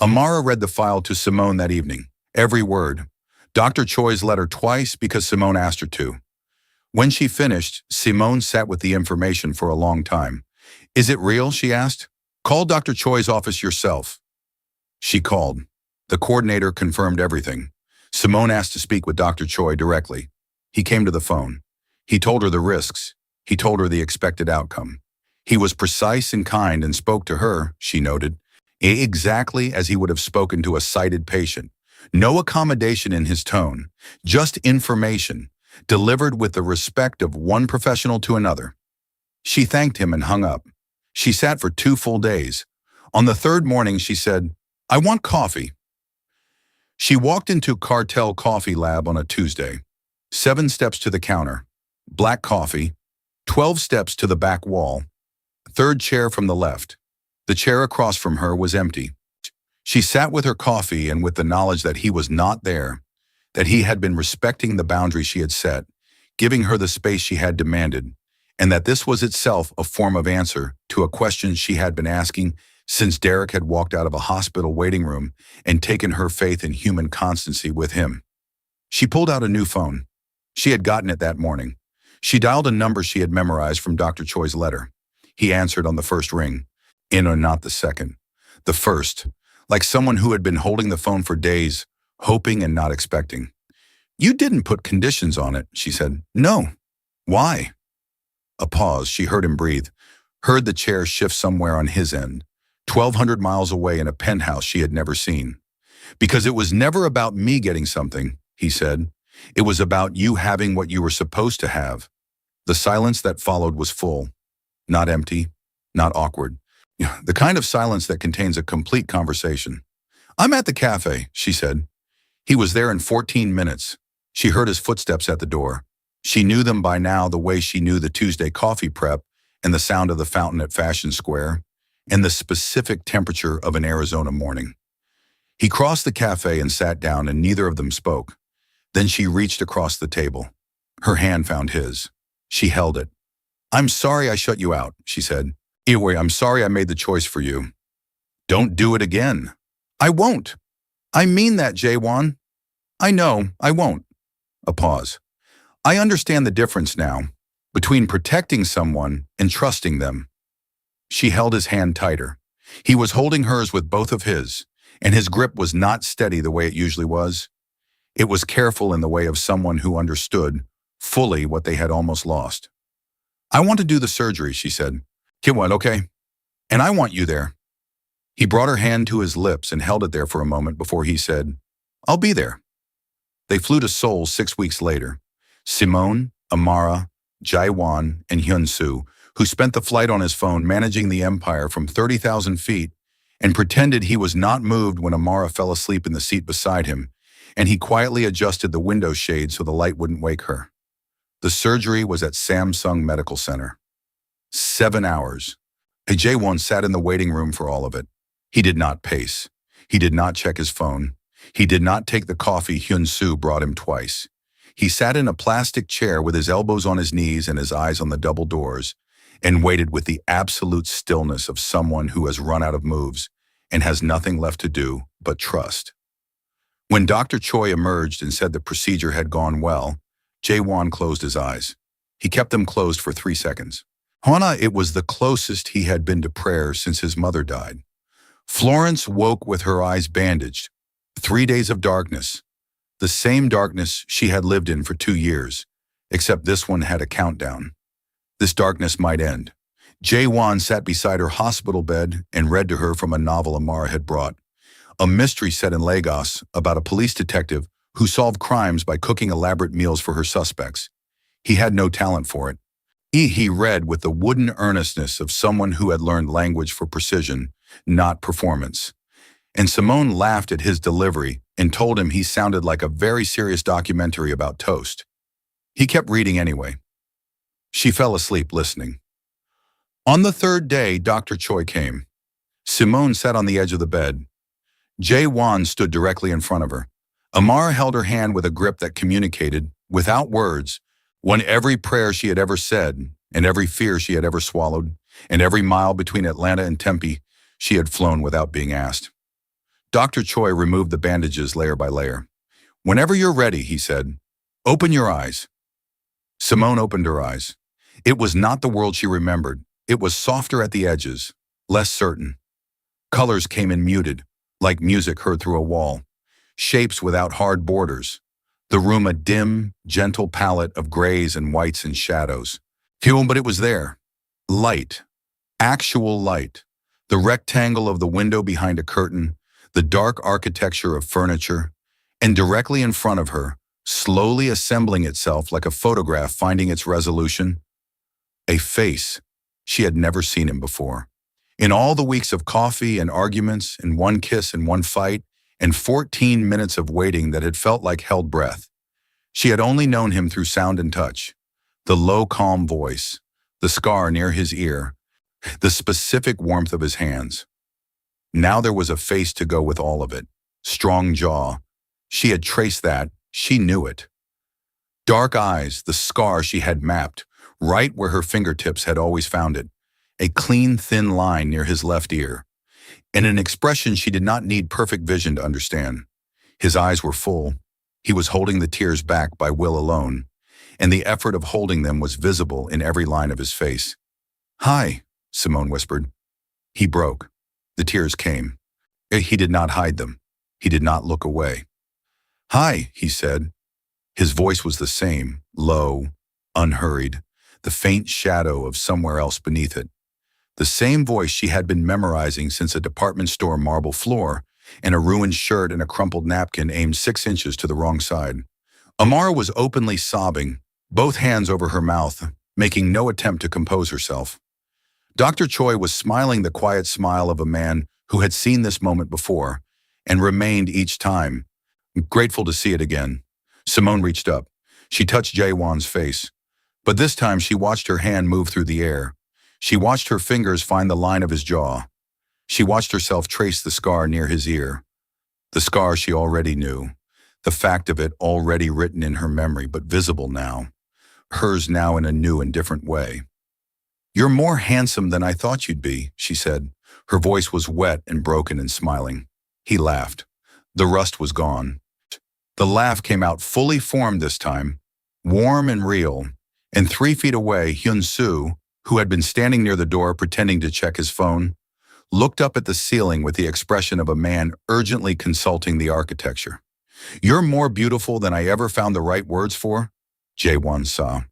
Amara read the file to Simone that evening, every word. Dr. Choi's letter twice because Simone asked her to. When she finished, Simone sat with the information for a long time. Is it real, she asked. Call Dr. Choi's office yourself. She called. The coordinator confirmed everything. Simone asked to speak with Dr. Choi directly. He came to the phone. He told her the risks. He told her the expected outcome. He was precise and kind and spoke to her, she noted, exactly as he would have spoken to a sighted patient. No accommodation in his tone, just information, delivered with the respect of one professional to another. She thanked him and hung up. She sat for 2 full days. On the 3rd morning, she said, I want coffee. She walked into Cartel Coffee Lab on a Tuesday. 7 steps to the counter. Black coffee. 12 steps to the back wall. 3rd chair from the left. The chair across from her was empty. She sat with her coffee and with the knowledge that he was not there, that he had been respecting the boundary she had set, giving her the space she had demanded, and that this was itself a form of answer to a question she had been asking since Derek had walked out of a hospital waiting room and taken her faith in human constancy with him. She pulled out a new phone. She had gotten it that morning. She dialed a number she had memorized from Dr. Choi's letter. He answered on the first ring, not the second. The first, like someone who had been holding the phone for days, hoping and not expecting. "You didn't put conditions on it," she said. "No. Why?" A pause. She heard him breathe, heard the chair shift somewhere on his end, 1,200 miles away in a penthouse she had never seen. "Because it was never about me getting something," he said. "It was about you having what you were supposed to have." The silence that followed was full, not empty, not awkward. The kind of silence that contains a complete conversation. "I'm at the cafe," she said. He was there in 14 minutes. She heard his footsteps at the door. She knew them by now the way she knew the Tuesday coffee prep and the sound of the fountain at Fashion Square and the specific temperature of an Arizona morning. He crossed the cafe and sat down, and neither of them spoke. Then she reached across the table. Her hand found his. She held it. "I'm sorry I shut you out," she said. "Anyway, I'm sorry I made the choice for you." "Don't do it again." "I won't. I mean that, Jae-won." "I know, I won't." A pause. "I understand the difference now, between protecting someone and trusting them." She held his hand tighter. He was holding hers with both of his, and his grip was not steady the way it usually was. It was careful in the way of someone who understood fully what they had almost lost. "I want to do the surgery," she said. "What, okay? And I want you there." He brought her hand to his lips and held it there for a moment before he said, "I'll be there." They flew to Seoul 6 weeks later. Simone, Amara, Jae-won, and Hyun-soo, who spent the flight on his phone managing the empire from 30,000 feet and pretended he was not moved when Amara fell asleep in the seat beside him, and he quietly adjusted the window shade so the light wouldn't wake her. The surgery was at Samsung Medical Center. 7 hours. Jae-won sat in the waiting room for all of it. He did not pace. He did not check his phone. He did not take the coffee Hyun-soo brought him twice. He sat in a plastic chair with his elbows on his knees and his eyes on the double doors, and waited with the absolute stillness of someone who has run out of moves and has nothing left to do but trust. When Dr. Choi emerged and said the procedure had gone well, Jae-won closed his eyes. He kept them closed for 3 seconds. It was the closest he had been to prayer since his mother died. Florence woke with her eyes bandaged. 3 days of darkness. The same darkness she had lived in for 2 years, except this one had a countdown. This darkness might end. Jae-won sat beside her hospital bed and read to her from a novel Amara had brought. A mystery set in Lagos about a police detective who solved crimes by cooking elaborate meals for her suspects. He had no talent for it. He read with the wooden earnestness of someone who had learned language for precision, not performance. And Simone laughed at his delivery and told him he sounded like a very serious documentary about toast. He kept reading anyway. She fell asleep listening. On the 3rd day, Dr. Choi came. Simone sat on the edge of the bed. Jae-won stood directly in front of her. Amara held her hand with a grip that communicated, without words, when every prayer she had ever said, and every fear she had ever swallowed, and every mile between Atlanta and Tempe she had flown without being asked. Dr. Choi removed the bandages layer by layer. "Whenever you're ready," he said, "open your eyes." Simone opened her eyes. It was not the world she remembered. It was softer at the edges, less certain. Colors came in muted, like music heard through a wall. Shapes without hard borders. The room a dim, gentle palette of grays and whites and shadows. But it was there. Light. Actual light. The rectangle of the window behind a curtain, the dark architecture of furniture, and directly in front of her, slowly assembling itself like a photograph finding its resolution, a face. She had never seen him before. In all the weeks of coffee and arguments and one kiss and one fight and 14 minutes of waiting that had felt like held breath, she had only known him through sound and touch. The low, calm voice, the scar near his ear, The specific warmth of his hands. Now there was a face to go with all of it. Strong jaw. She had traced that. She knew it. Dark eyes, the scar she had mapped, right where her fingertips had always found it. A clean, thin line near his left ear. And an expression she did not need perfect vision to understand. His eyes were full. He was holding the tears back by will alone, and the effort of holding them was visible in every line of his face. "Hi," Simone whispered. He broke. The tears came. He did not hide them. He did not look away. "Hi," he said. His voice was the same, low, unhurried, the faint shadow of somewhere else beneath it. The same voice she had been memorizing since a department store marble floor and a ruined shirt and a crumpled napkin aimed 6 inches to the wrong side. Amara was openly sobbing, both hands over her mouth, making no attempt to compose herself. Dr. Choi was smiling the quiet smile of a man who had seen this moment before and remained each time, grateful to see it again. Simone reached up. She touched Jae-won's face. But this time she watched her hand move through the air. She watched her fingers find the line of his jaw. She watched herself trace the scar near his ear. The scar she already knew. The fact of it already written in her memory, but visible now. Hers now in a new and different way. "You're more handsome than I thought you'd be," she said. Her voice was wet and broken and smiling. He laughed. The rust was gone. The laugh came out fully formed this time, warm and real, and 3 feet away, Hyun-soo, who had been standing near the door pretending to check his phone, looked up at the ceiling with the expression of a man urgently consulting the architecture. "You're more beautiful than I ever found the right words for," Jae-won saw.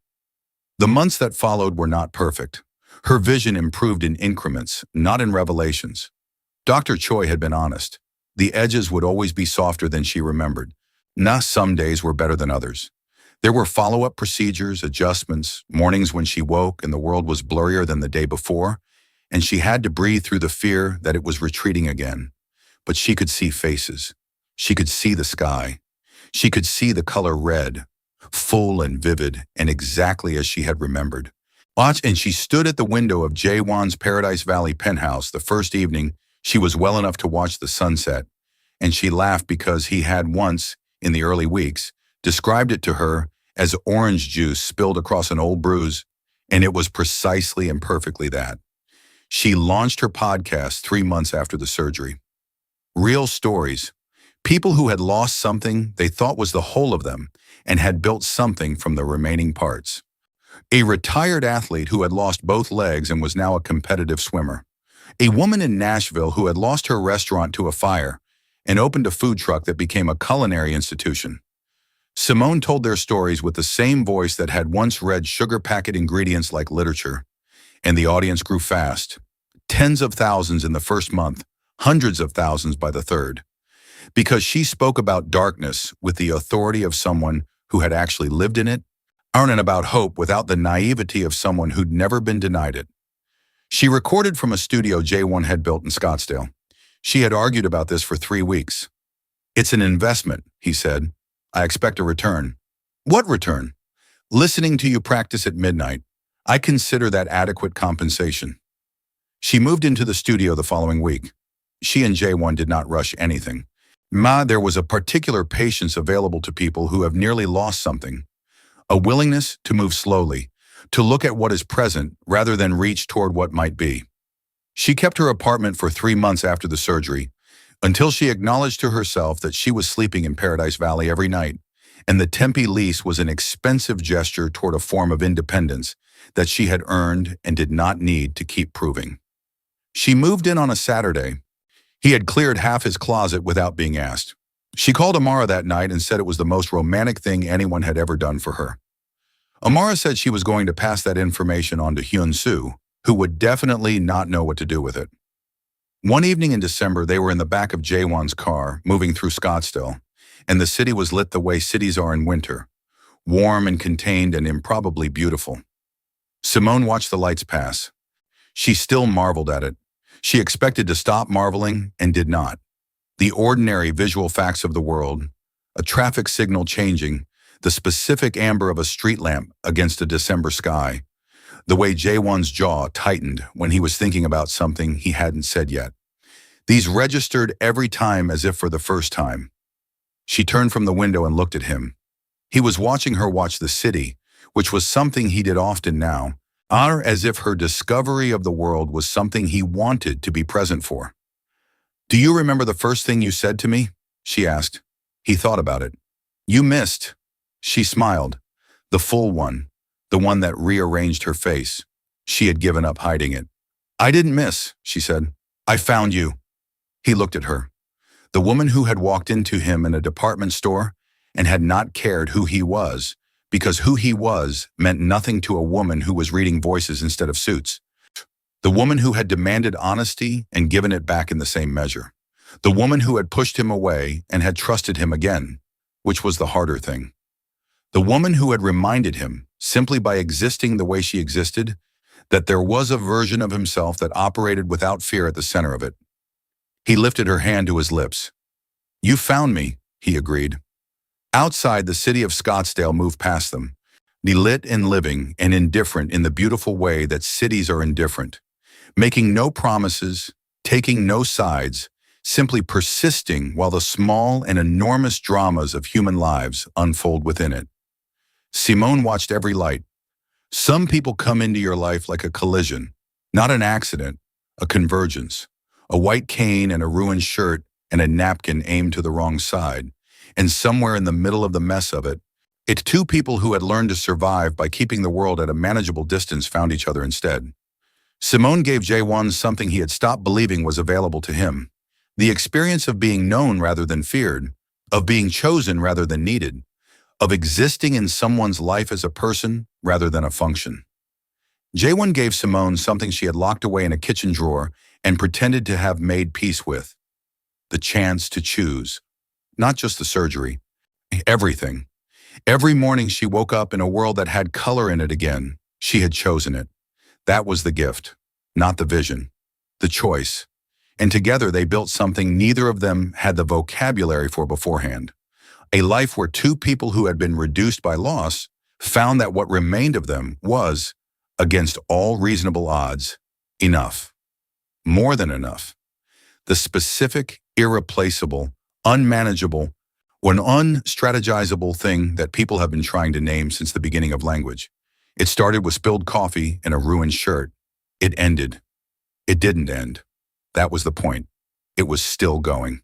The months that followed were not perfect. Her vision improved in increments, not in revelations. Dr. Choi had been honest. The edges would always be softer than she remembered. Some days were better than others. There were follow-up procedures, adjustments, mornings when she woke and the world was blurrier than the day before, and she had to breathe through the fear that it was retreating again. But she could see faces. She could see the sky. She could see the color red, full and vivid, and exactly as she had remembered. And she stood at the window of Jae-won's Paradise Valley penthouse the first evening she was well enough to watch the sunset, and she laughed because he had once, in the early weeks, described it to her as orange juice spilled across an old bruise, and it was precisely and perfectly that. She launched her podcast 3 months after the surgery. Real stories. People who had lost something they thought was the whole of them and had built something from the remaining parts. A retired athlete who had lost both legs and was now a competitive swimmer. A woman in Nashville who had lost her restaurant to a fire and opened a food truck that became a culinary institution. Simone told their stories with the same voice that had once read sugar packet ingredients like literature, and the audience grew fast. Tens of thousands in the first month, hundreds of thousands by the third. Because she spoke about darkness with the authority of someone who had actually lived in it, and about hope without the naivety of someone who'd never been denied it. She recorded from a studio Jae-won had built in Scottsdale. She had argued about this for 3 weeks. "It's an investment," he said. "I expect a return." "What return?" "Listening to you practice at midnight. I consider that adequate compensation." She moved into the studio the following week. She and Jae-won did not rush anything. There was a particular patience available to people who have nearly lost something. A willingness to move slowly, to look at what is present rather than reach toward what might be. She kept her apartment for 3 months after the surgery, until she acknowledged to herself that she was sleeping in Paradise Valley every night, and the Tempe lease was an expensive gesture toward a form of independence that she had earned and did not need to keep proving. She moved in on a Saturday. He had cleared half his closet without being asked. She called Amara that night and said it was the most romantic thing anyone had ever done for her. Amara said she was going to pass that information on to Hyun-soo, who would definitely not know what to do with it. One evening in December, they were in the back of Jae-won's car, moving through Scottsdale, and the city was lit the way cities are in winter, warm and contained and improbably beautiful. Simone watched the lights pass. She still marveled at it. She expected to stop marveling and did not. The ordinary visual facts of the world, a traffic signal changing, the specific amber of a street lamp against a December sky, the way Jae-won's jaw tightened when he was thinking about something he hadn't said yet. These registered every time as if for the first time. She turned from the window and looked at him. He was watching her watch the city, which was something he did often now, as if her discovery of the world was something he wanted to be present for. "Do you remember the first thing you said to me?" she asked. He thought about it. "You missed." She smiled. The full one, the one that rearranged her face. She had given up hiding it. "I didn't miss," she said. "I found you." He looked at her. The woman who had walked into him in a department store and had not cared who he was, because who he was meant nothing to a woman who was reading voices instead of suits. The woman who had demanded honesty and given it back in the same measure. The woman who had pushed him away and had trusted him again, which was the harder thing. The woman who had reminded him, simply by existing the way she existed, that there was a version of himself that operated without fear at the center of it. He lifted her hand to his lips. "You found me," he agreed. Outside, the city of Scottsdale moved past them, lit and living and indifferent in the beautiful way that cities are indifferent, making no promises, taking no sides, simply persisting while the small and enormous dramas of human lives unfold within it. Simone watched every light. Some people come into your life like a collision, not an accident, a convergence. A white cane and a ruined shirt and a napkin aimed to the wrong side. And somewhere in the middle of the mess of it, it's two people who had learned to survive by keeping the world at a manageable distance found each other instead. Simone gave Jae-won something he had stopped believing was available to him. The experience of being known rather than feared, of being chosen rather than needed, of existing in someone's life as a person rather than a function. Jae-won gave Simone something she had locked away in a kitchen drawer and pretended to have made peace with. The chance to choose. Not just the surgery. Everything. Every morning she woke up in a world that had color in it again. She had chosen it. That was the gift, not the vision. The choice. And together they built something neither of them had the vocabulary for beforehand. A life where two people who had been reduced by loss found that what remained of them was, against all reasonable odds, enough. More than enough. The specific, irreplaceable, unmanageable, or an unstrategizable thing that people have been trying to name since the beginning of language. It started with spilled coffee and a ruined shirt. It ended. It didn't end. That was the point. It was still going.